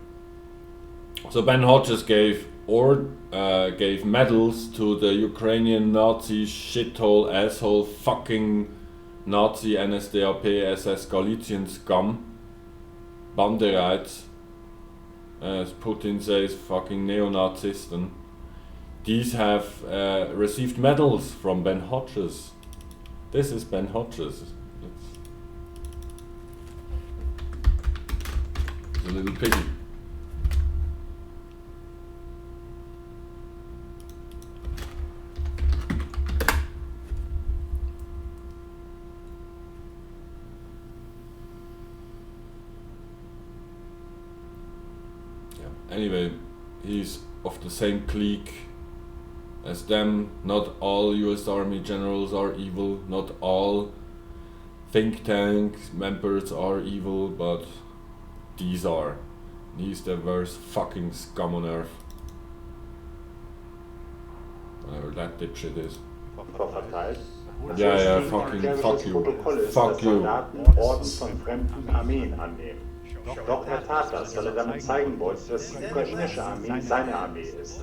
So Ben Hodges gave medals to the Ukrainian Nazi shithole asshole fucking Nazi NSDAP SS Galician scum Banderites, as Putin says, fucking neo-Nazisten. These have received medals from Ben Hodges. This is Ben Hodges. It's a little pity. Anyway, he's of the same clique as them. Not all US Army generals are evil, not all think tank members are evil, but these are. He's the worst fucking scum on earth. Whatever that dipshit is. verteilt. Ja, fuck you. Protokoll ist, Fuck dass you. Soldaten Orden von fremden Armeen annehmen. Doch er tat das, weil er damit zeigen wollte, dass die ukrainische Armee seine Armee ist.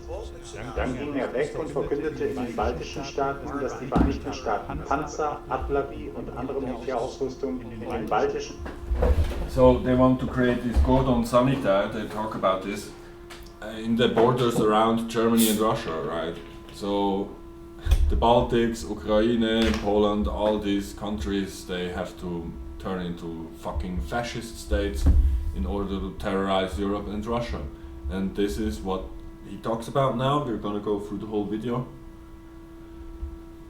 Dann ging er weg und verkündete in den baltischen Staaten, dass die Vereinigten Staaten Panzer, Artillerie und andere Militärausrüstung in den baltischen... So they want to create this cordon sanitaire, they talk about this, in the borders around Germany and Russia, right? So the Baltics, Ukraine, Poland, all these countries, they have to turn into fucking fascist states in order to terrorize Europe and Russia. And this is what he talks about now. We're gonna go through the whole video.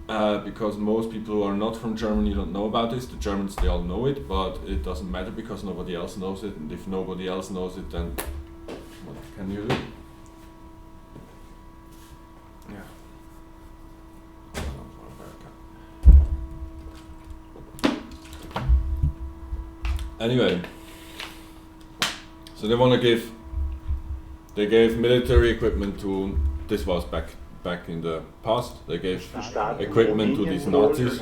Because most people who are not from Germany don't know about this. The Germans, they all know it, but it doesn't matter because nobody else knows it. And if nobody else knows it, then what can you do? Yeah. Anyway, so they gave military equipment to, this was back in the past, they gave equipment to these Nazis.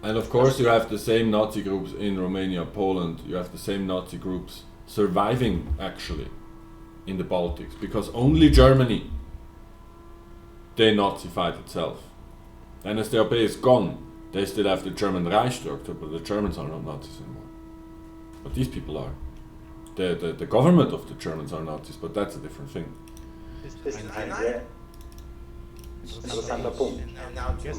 And of course you have the same Nazi groups in Romania, Poland, you have the same Nazi groups surviving actually in the Baltics, because only Germany denazified itself. NSDAP is gone. They still have the German Reich structure, but the Germans are not Nazis anymore. But these people are. The government of the Germans are Nazis, but that's a different thing. Das ist ein sehr interessanter Punkt.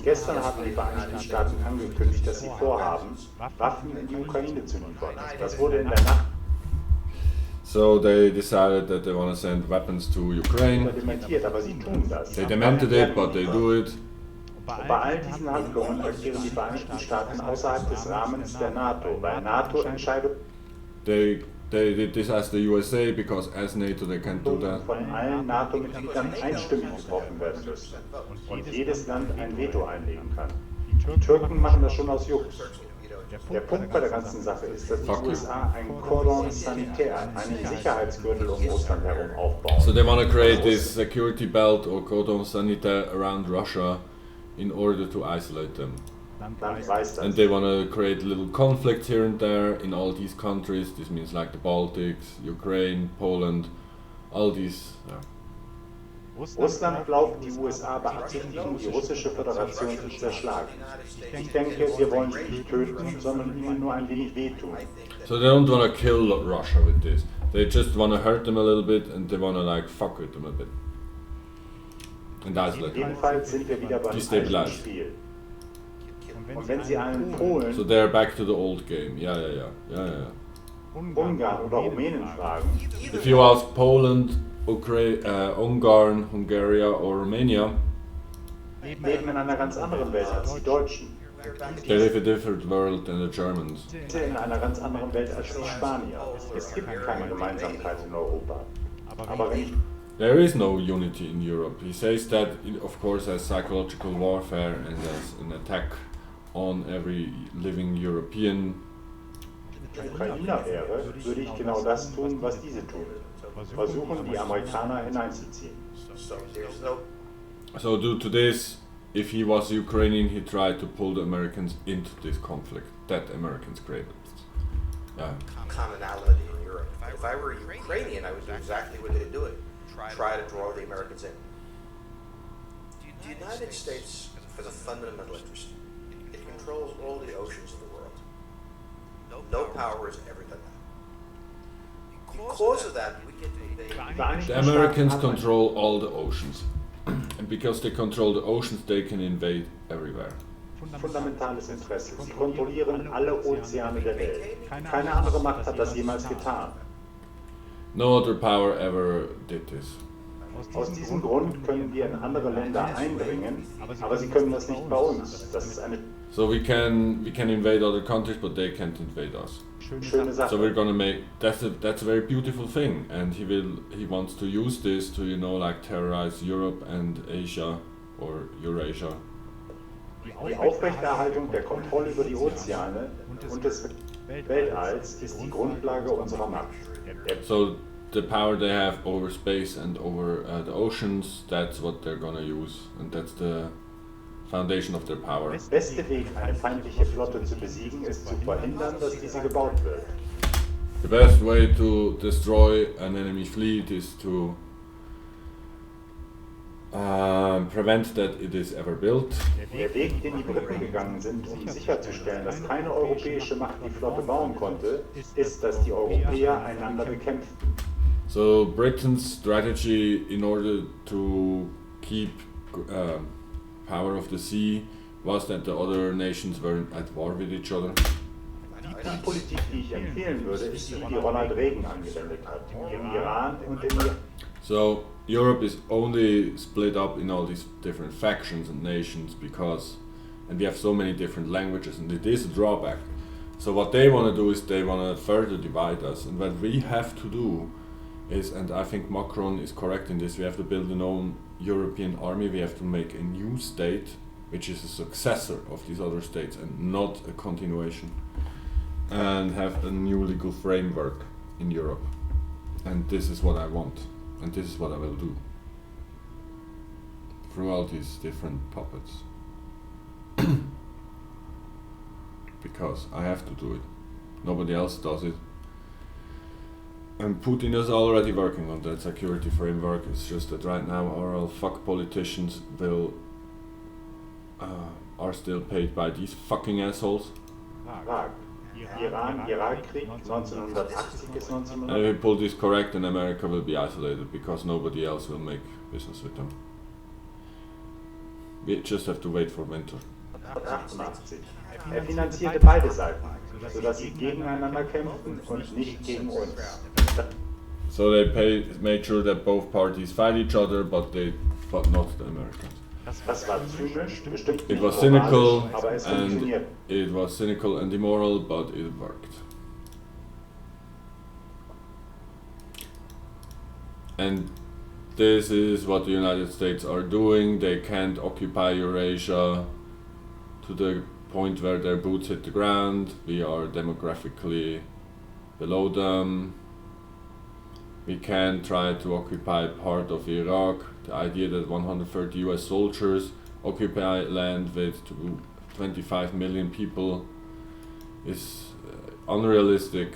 Gestern haben die Vereinigten Staaten angekündigt, dass sie vorhaben, Waffen in die Ukraine zu liefern. Das wurde in der Nacht. So they decided that they want to send weapons to Ukraine. Dementiert, aber sie tun das. They demented it, but they do it. Und bei all diesen Handlungen agieren die Vereinigten Staaten außerhalb des Rahmens der NATO, weil NATO-Entscheidungen They did this as the USA because as NATO they can't do that. von allen NATO-Mitgliedern einstimmig getroffen werden müssen und jedes Land ein Veto einlegen kann. Die Türken machen das schon aus Jux. Der Punkt bei der ganzen Sache ist, dass die USA ein Cordon sanitaire, einen Sicherheitsgürtel um Russland herum aufbauen. So they want to create this security belt or cordon sanitaire around Russia in order to isolate them. And they want to create little conflicts here and there in all these countries. This means like the Baltics, Ukraine, Poland, all these. Yeah. Russland glaubt, die USA beabsichtigen, die russische Föderation zu zerschlagen. Ich denke, wir wollen sie nicht töten, sondern ihnen nur ein wenig wehtun. So they don't want to kill Russia with this. They just want to hurt them a little bit and they want to like fuck with them a bit. And isolate them. Jedenfalls sind wir wieder beim alten Spiel. Und wenn Sie einen Polen, So they're back to the old game. Yeah. Ungarn oder Rumänen fragen, If you ask Poland, Ukraine, Ungarn, Hungary or Romania, leben in einer ganz anderen Welt als die Deutschen. they live a different world than the Germans. In einer ganz anderen Welt als die Spanier. Es gibt keine Gemeinsamkeit in Europa. Aber wenn There is no unity in Europe. He says that, of course, as psychological warfare and as an attack on every living European. Ukrainer wäre, würde ich genau das tun, was diese tun. Versuchen, die Amerikaner hineinzuziehen. So due to this, if he was Ukrainian, he tried to pull the Americans into this conflict that Americans created. Commonality in Europe. If I were Ukrainian, I would do exactly what they do it. Try to draw the Americans in. The United States has a fundamental interest. It controls all the oceans of the world. No power has ever done that. Because of that, we get to invade. The Americans control all the oceans. And because they control the oceans, they can invade everywhere. Fundamentales Interesse. Sie kontrollieren alle Ozeane der Welt. Keine andere Macht hat das jemals getan. No other power ever did this. Aus diesem Grund können wir in andere Länder eindringen, aber sie können das nicht bei uns. Das ist eine So we can invade other countries, but they can't invade us. schöne Sache. So we're gonna make that's a very beautiful thing, and he wants to use this to like terrorize Europe and Asia or Eurasia. Die Aufrechterhaltung der Kontrolle über die Ozeane und des Weltalls ist die Grundlage unserer Macht. So the power they have over space and over the oceans, that's what they're gonna use, and that's the foundation of their power. Der beste Weg, eine feindliche Flotte zu besiegen, ist zu verhindern, dass diese gebaut wird. The best way to destroy an enemy fleet is to prevent that it is ever built. Der Weg, den die Briten gegangen sind, um sicherzustellen, dass keine europäische Macht die Flotte bauen konnte, ist, dass die Europäer einander bekämpften. So Britain's strategy in order to keep power of the sea was that the other nations were at war with each other. Die Politik, die ich empfehlen würde, ist die, die Ronald Reagan angewendet hat, im Iran und im Irak. So Europe is only split up in all these different factions and nations and we have so many different languages, and it is a drawback. So what they want to do is they want to further divide us, and what we have to do is, and I think Macron is correct in this, we have to build an own European army. We have to make a new state which is a successor of these other states and not a continuation, and have a new legal framework in Europe. And this is what I want, and this is what I will do throughout these different puppets. Because I have to do it. Nobody else does it. And Putin is already working on that security framework. It's just that right now our fuck politicians are still paid by these fucking assholes. Iran-Irak-Krieg 1980 bis 1990. And if we pull this correct, then America will be isolated because nobody else will make business with them. We just have to wait for winter. 1988. Finanzierte beide Seiten, sodass sie gegeneinander kämpften und nicht gegen uns. So they made sure that both parties fight each other, but not the Americans. Das war zynisch, bestimmt It nicht was cynical, moralisch, aber es and funktioniert. it was cynical and immoral, but it worked. And this is what the United States are doing. They can't occupy Eurasia to the point where their boots hit the ground. We are demographically below them. We can try to occupy part of Iraq. The idea that 130 US soldiers occupy land with 25 million people is unrealistic.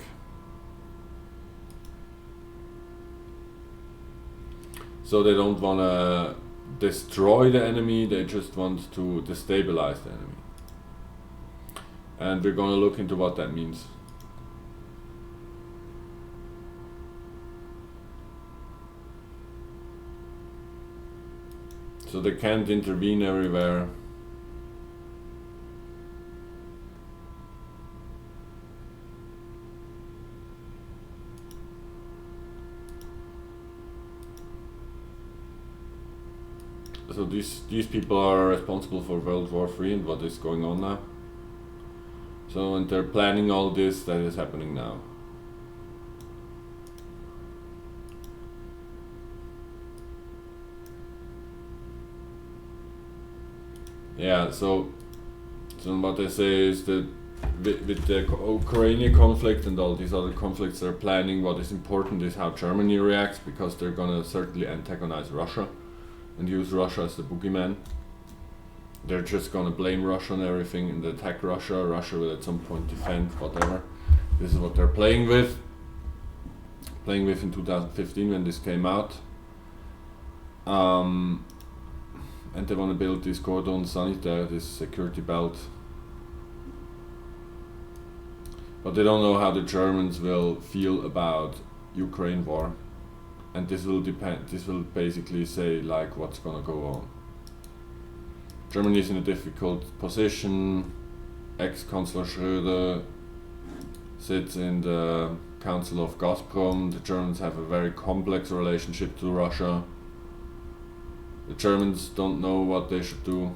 So they don't want to destroy the enemy, they just want to destabilize the enemy. And we're going to look into what that means. So they can't intervene everywhere. So these people are responsible for World War III and what is going on now. So, and they're planning all this that is happening now. Yeah, so So what they say is that with the Ukrainian conflict and all these other conflicts they're planning, what is important is how Germany reacts, because they're gonna certainly antagonize Russia and use Russia as the boogeyman. They're just gonna blame Russia on everything and attack Russia. Russia will at some point defend, whatever. This is what they're playing with. Playing with in 2015 when this came out. And they want to build this cordon sanitaire, this security belt. But they don't know how the Germans will feel about Ukraine war. And this will depend, this will basically say like what's gonna go on. Germany is in a difficult position. Ex-Chancellor Schröder sits in the Council of Gazprom. The Germans have a very complex relationship to Russia. The Germans don't know what they should do.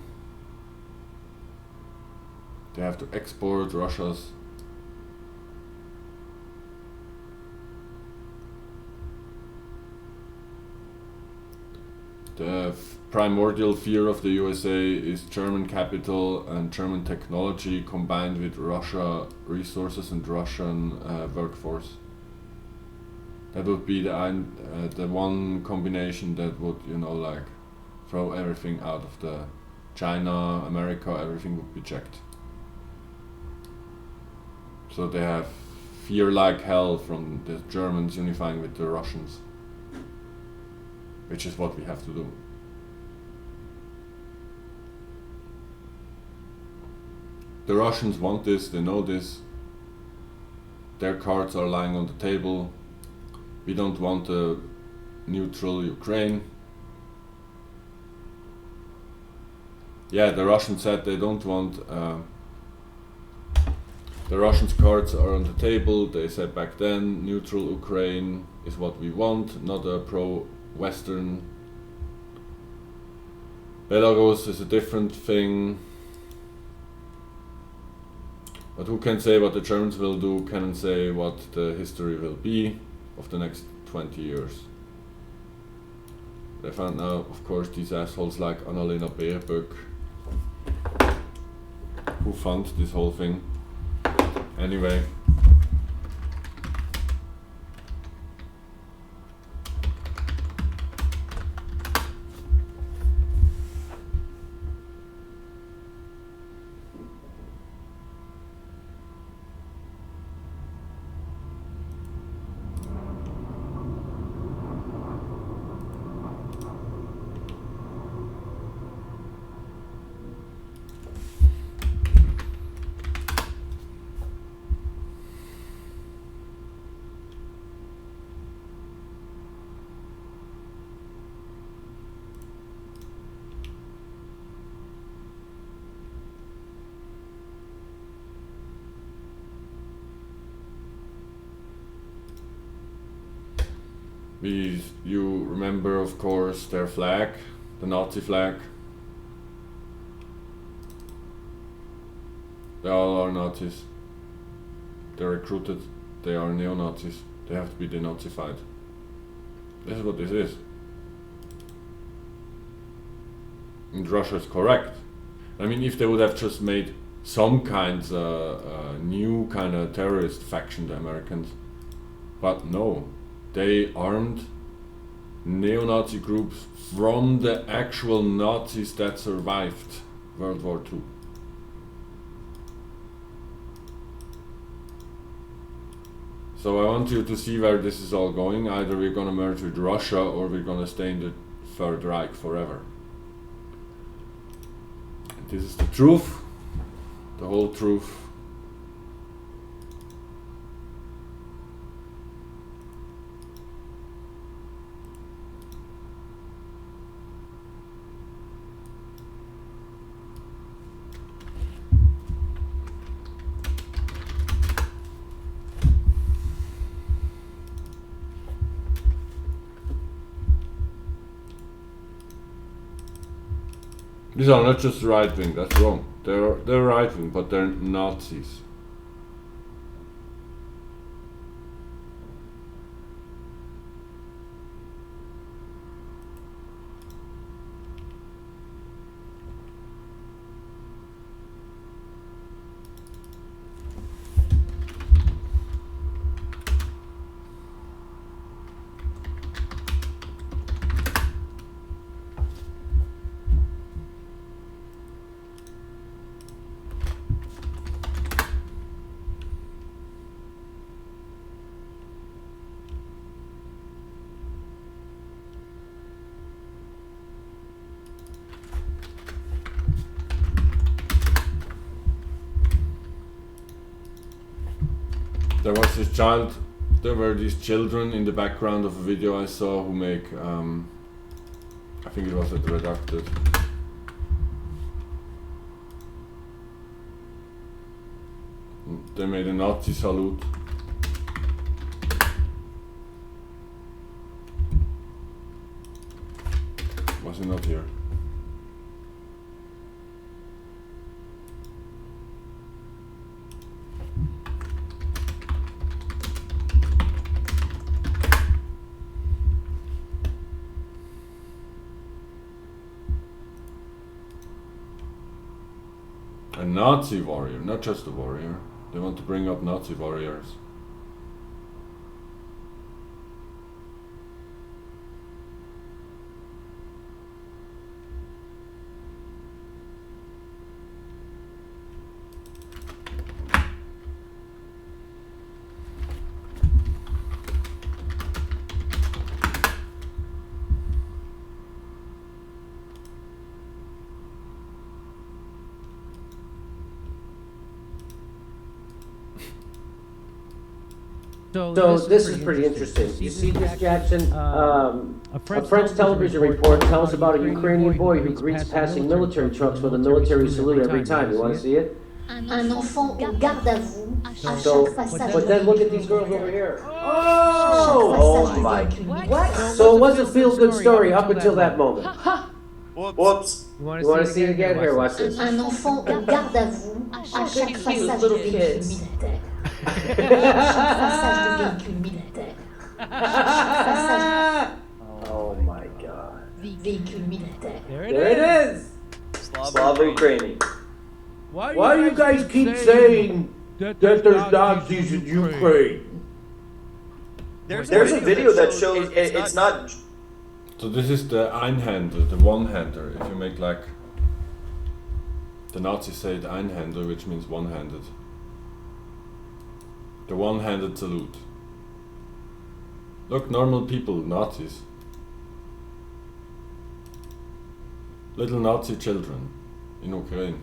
They have to export Russia's the primordial fear of the USA is German capital and German technology combined with Russia resources and Russian workforce. That would be the one combination that would, you know, like throw everything out of the China, America, everything would be checked. So they have fear like hell from the Germans unifying with the Russians, which is what we have to do. The Russians want this, they know this. Their cards are lying on the table. We don't want a neutral Ukraine. Yeah, the Russians said they don't want. The Russians' cards are on the table. They said back then, neutral Ukraine is what we want, not a pro-Western. Belarus is a different thing. But who can say what the Germans will do, can say what the history will be of the next 20 years. They found now, of course, these assholes like Annalena Baerbock, who fund this whole thing. Anyway. You remember, of course, their flag, the Nazi flag. They all are Nazis. They're recruited, they are neo-Nazis. They have to be denazified. This is what this is. And Russia is correct. I mean, if they would have just made some kinds of new kind of terrorist faction, the Americans, but no. They armed neo-Nazi groups from the actual Nazis that survived World War II. So I want you to see where this is all going. Either we're gonna merge with Russia or we're gonna stay in the Third Reich forever. And this is the truth, the whole truth. These are not just right wing, that's wrong. They're right wing, but they're Nazis. There was this child, there were these children in the background of a video I saw who make, I think it was at Redacted. They made a Nazi salute. Was he not here? A Nazi warrior, not just a warrior. They want to bring up Nazi warriors. So this is pretty interesting. You see this, Jackson? A French television report tells about a Ukrainian boy who greets passing military trucks with a military salute every time. You want to see it? Un enfant au garde à vous à So, chaque passage. but then look at these girls over here. Oh my! What? So it was a feel-good story up until that moment. Whoops. You want to see it again? Here, watch this. Un enfant au garde à vous à chaque passage de véhicule militaire. Chaque passage de véhicule militaire. Chaque passage Oh my God! de véhicule militaire. There it is. Slav Ukrainian. Why do you guys keep saying that there's Nazis in Ukraine? There's a video that shows it's not. So this is the Einhander, the one-hander. If you make like the Nazis say the Einhander, which means one-handed. The one-handed salute. Look, normal people, Nazis. Little Nazi children in Ukraine.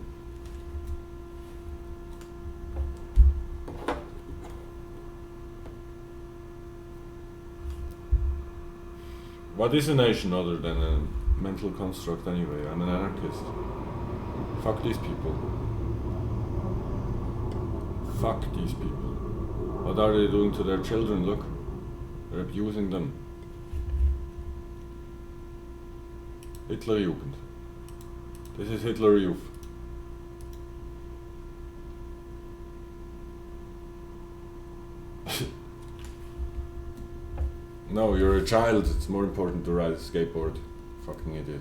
What is a nation other than a mental construct anyway? I'm an anarchist. Fuck these people. Fuck these people. What are they doing to their children? Look, they're abusing them. Hitlerjugend. This is Hitler Youth. No, you're a child, it's more important to ride a skateboard. Fucking idiot.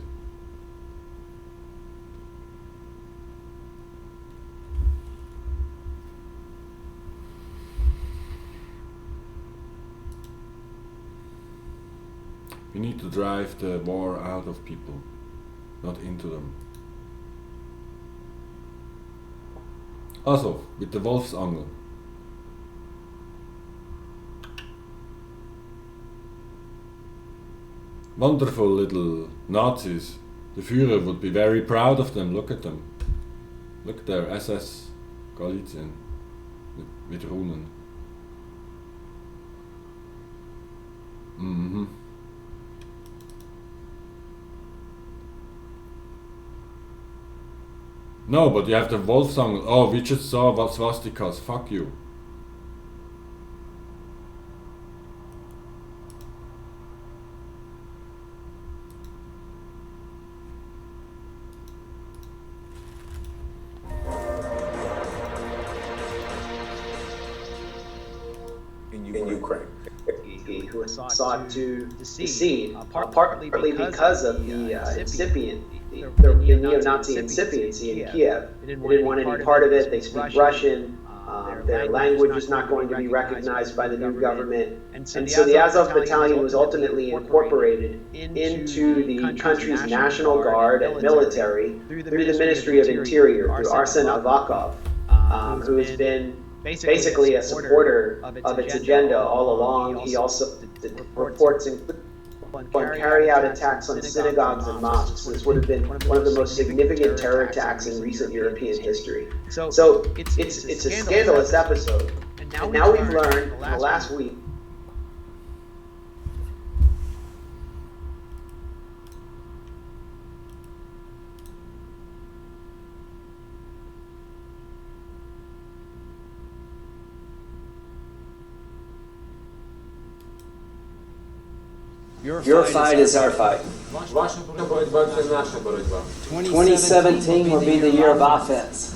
We need to drive the war out of people, not into them. Also, with the Wolfsangel. Wonderful little Nazis. The Führer would be very proud of them. Look at them. Look there, SS Galizien with Runen. Mhm. No, but you have the Wolfsangel. Oh, we just saw what swastikas. Fuck you. In Ukraine, who sought to secede, partly because of the incipient, the neo-Nazi incipiency in Kiev. They didn't want any part of it. They speak Russian. Their language was not going to be recognized by the new government. And so the Azov Battalion was ultimately incorporated into the country's National Guard and military through the Ministry of Interior, through Arsen Avakov, who has been basically a supporter of its agenda all along. He also reports carry out attacks on synagogues and mosques. This would have been one of the most significant terror attacks in recent European history. So it's a scandalous episode. And now we've learned in the last week. Your fight is our fight. 2017 will be the year of offense.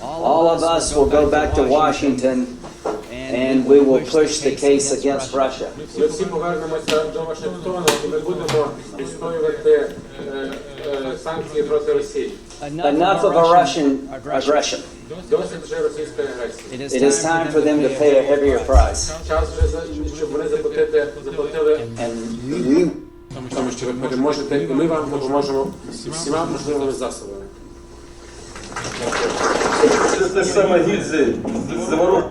All of us will go back to Washington and we will push the case against Russia. Enough of a Russian aggression. It is time for them to pay a heavier price. And we тому що ви переможете, і ми вам допоможемо всіма можливими засобами. Це саме гідзе, заворот.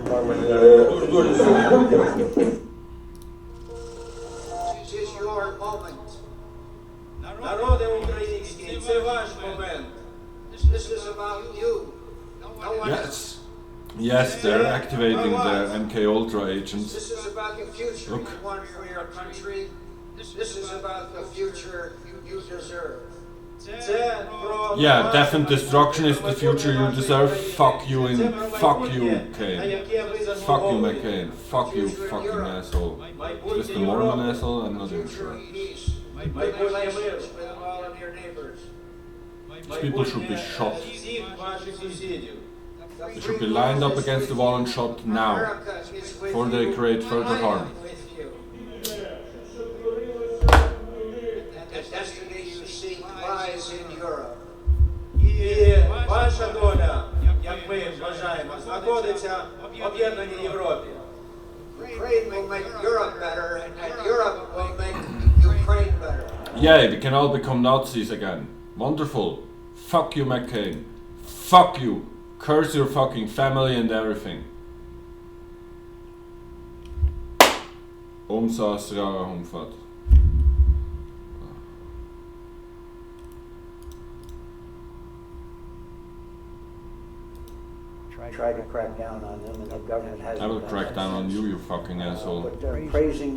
Народи українські, це ваш момент. This is about you. Yes, they're activating the MK Ultra agents. This is about the future you want for your country. This is about the future you deserve. Yeah, death and destruction is the future you deserve. Fuck you and fuck you, Kane. Fuck you, McCain. Fuck you, fucking asshole. Is this the Mormon asshole? I'm not even sure. These people should be shot. They should be lined up against the wall and shot now, before they create further harm. The destiny you seek lies in Europe. І ваша доля, як ми вважаємо, знаходиться в об'єднаній Європі. Ukraine will make Europe better, and Europe will make Ukraine better. Yay, we can all become Nazis again. Wonderful. Fuck you, McCain. Fuck you. Curse your fucking family and everything. Sasra Humfat. Try to crack down on them, and the government has. I will crack down on you, you fucking asshole. But praising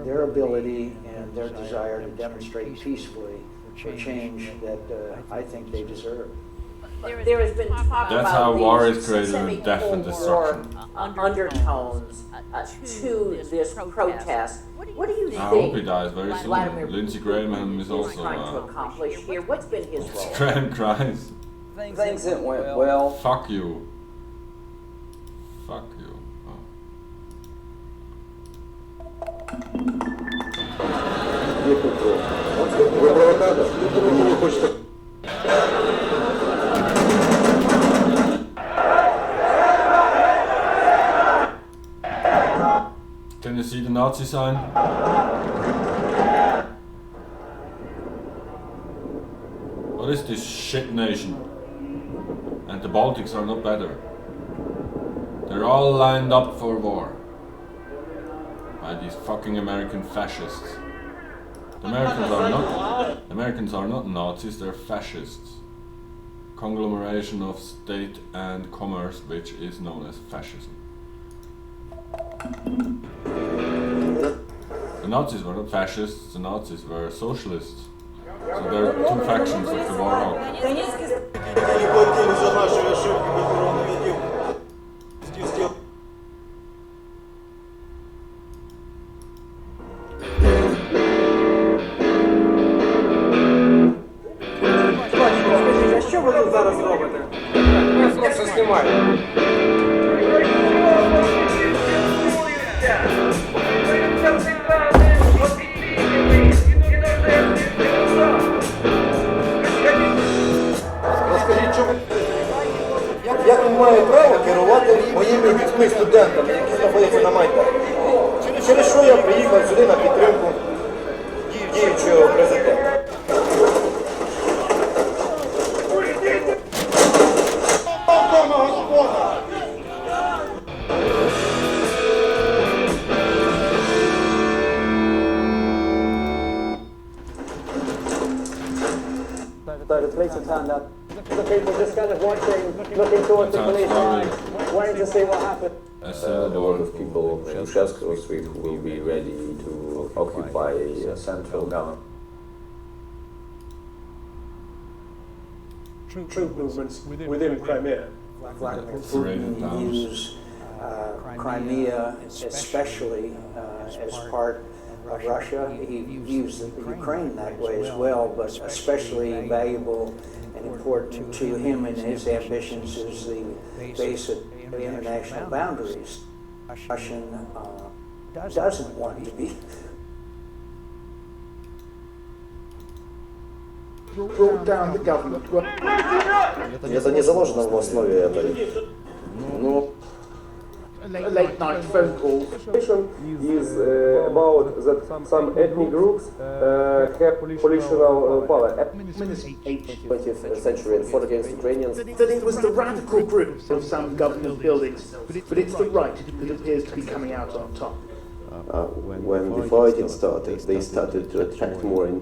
their ability and their desire to demonstrate peacefully the change that I think they deserve. There has been talk That's about how war is these created with death and destruction. undertones to this protest. What do you I think hope he dies very Vladimir soon. Lindsey Graham is is also trying to accomplish here? What's been his role? Graham cries. things that went well. Fuck you. Fuck you. Oh. Ви провокатор? Ви хочете? Can you see the Nazi sign? What is this shit nation? And the Baltics are not better. They're all lined up for war. By these fucking American fascists. The Americans are not Nazis, they're fascists. Conglomeration of state and commerce, which is known as fascism. The Nazis were not fascists, the Nazis were socialists. So there are two factions of the war hawk. Що ви тут зараз робите? Просто знімаю. Розкажіть, чому? Як він має право керувати моїми дітьми студентами, які знаходяться на Майдані? Через що я приїхав сюди на підтримку діючого президента? So the police have turned up. The people just got kind of watching, looking towards the police lines, waiting to see what happens. A lot of people in Cheskov Street who will be ready to occupy central government. Troop movements within Crimea. Vladimir Putin used Crimea especially as part of Russia. He used the Ukraine that way as well, but especially valuable and important to him and his ambitions is the base of the international boundaries. Russian doesn't want to be brought down the government. Это не заложено в основе этой. Ну, Late night phone call is about that some ethnic groups have political power. 20th century and fought against Ukrainians. that it was the radical group of some government buildings, but it's the right that appears to be coming out on top. When the fighting started, they started to attract more.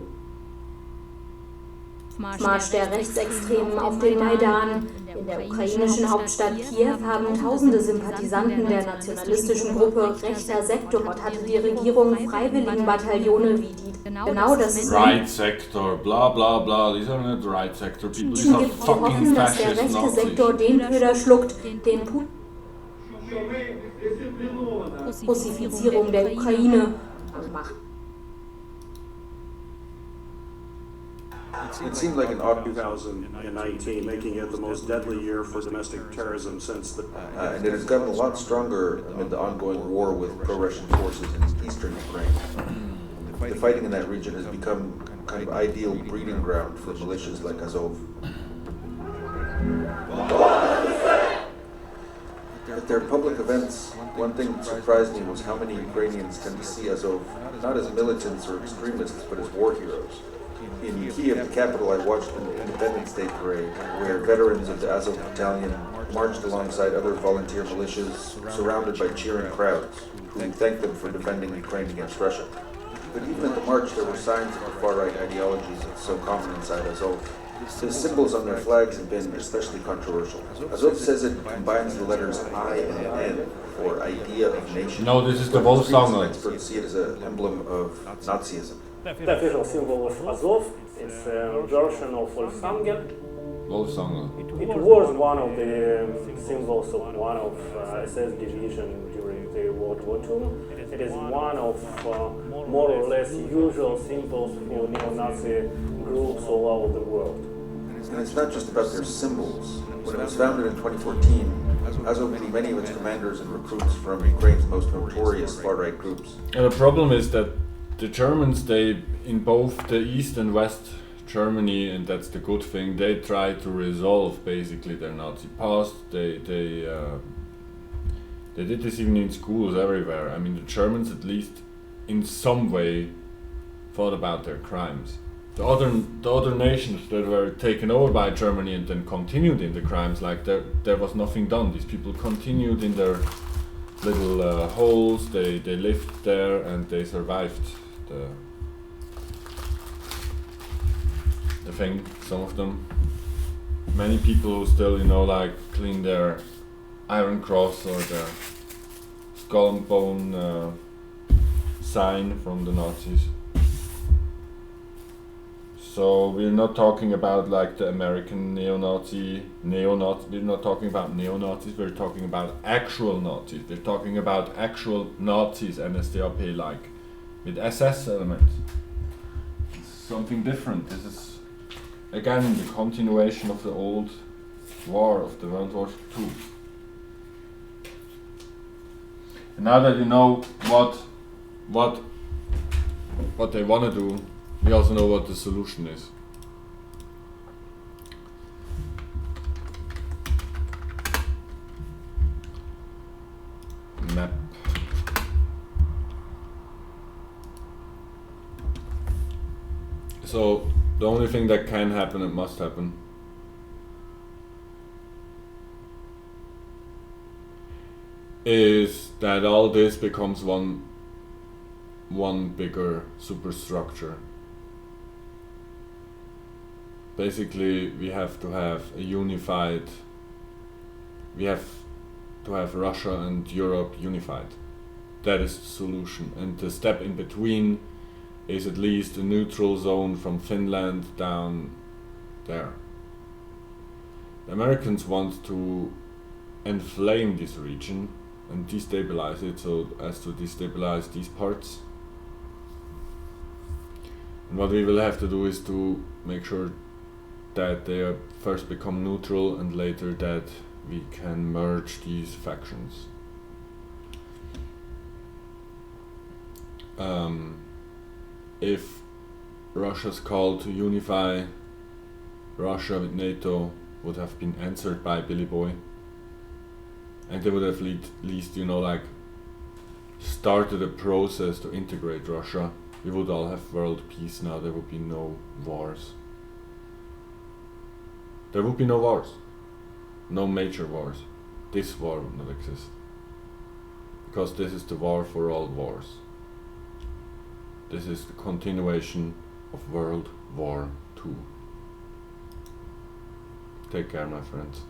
Marsch der Rechtsextremen auf den Maidan. In der ukrainischen Hauptstadt Kiew haben tausende Sympathisanten der nationalistischen Gruppe Rechter Sektor. Dort hatte die Regierung Freiwilligenbataillone wie die. Genau das Right Sector, bla bla bla. These are not right Sector people. These are gibt, die hoffen, fucking dass der fascist rechte Nazis. Sektor den Köder schluckt, den Russifizierung der Ukraine macht. It seemed like an odd 2019, making it the most deadly year for domestic terrorism since the... and it has gotten a lot stronger amid the ongoing war with pro-Russian forces in eastern Ukraine. The fighting in that region has become kind of ideal breeding ground for militias like Azov. At their public events, one thing that surprised me was how many Ukrainians tend to see Azov not as militants or extremists, but as war heroes. In Kiev, the capital, I watched an Independence Day parade where veterans of the Azov battalion marched alongside other volunteer militias, surrounded by cheering crowds, who thanked them for defending Ukraine against Russia. But even at the march, there were signs of the far-right ideologies that's so common inside Azov. The symbols on their flags have been especially controversial. Azov says it combines the letters I and N for idea of nation. No, this is the Wolfsanger. Experts see it as an emblem of Nazism. The official symbol of Azov is a version of Wolfsanger. Wolfsanger. It was one of the symbols of one of SS division during the World War II. It is one of more or less usual symbols for neo-Nazi groups all over the world. And it's not just about their symbols. When it was founded in 2014, Azov knew many of its commanders and recruits from Ukraine's most notorious far-right groups. And the problem is that the Germans, they, in both the East and West Germany, and that's the good thing, they try to resolve basically their Nazi past. They did this even in schools everywhere. I mean, the Germans at least in some way thought about their crimes. The other nations that were taken over by Germany and then continued in the crimes, like there was nothing done. These people continued in their little holes, they lived there and they survived the thing, some of them. Many people who still, like clean their Iron Cross or their skull and bone sign from the Nazis. So we're not talking about like the American neo-Nazi, we're not talking about neo-Nazis, we're talking about actual Nazis. We're talking about actual Nazis, NSDAP like, with SS elements. It's something different. This is again the continuation of the old war, of the World War II. And now that you know what they want to do, we also know what the solution is. Map. So the only thing that can happen, it must happen, is that all this becomes one bigger superstructure. basically we have to have a unified, we have to have Russia and Europe unified. That is the solution, and the step in between is at least a neutral zone from Finland down there. The Americans want to inflame this region and destabilize it so as to destabilize these parts. And what we will have to do is to make sure that they first become neutral and later that we can merge these factions. If Russia's call to unify Russia with NATO would have been answered by Billy Boy, and they would have at least, you know, like started a process to integrate Russia, we would all have world peace now. There would be no wars. There would be no wars. No major wars. This war would not exist. Because this is the war for all wars. This is the continuation of World War II. Take care, my friends.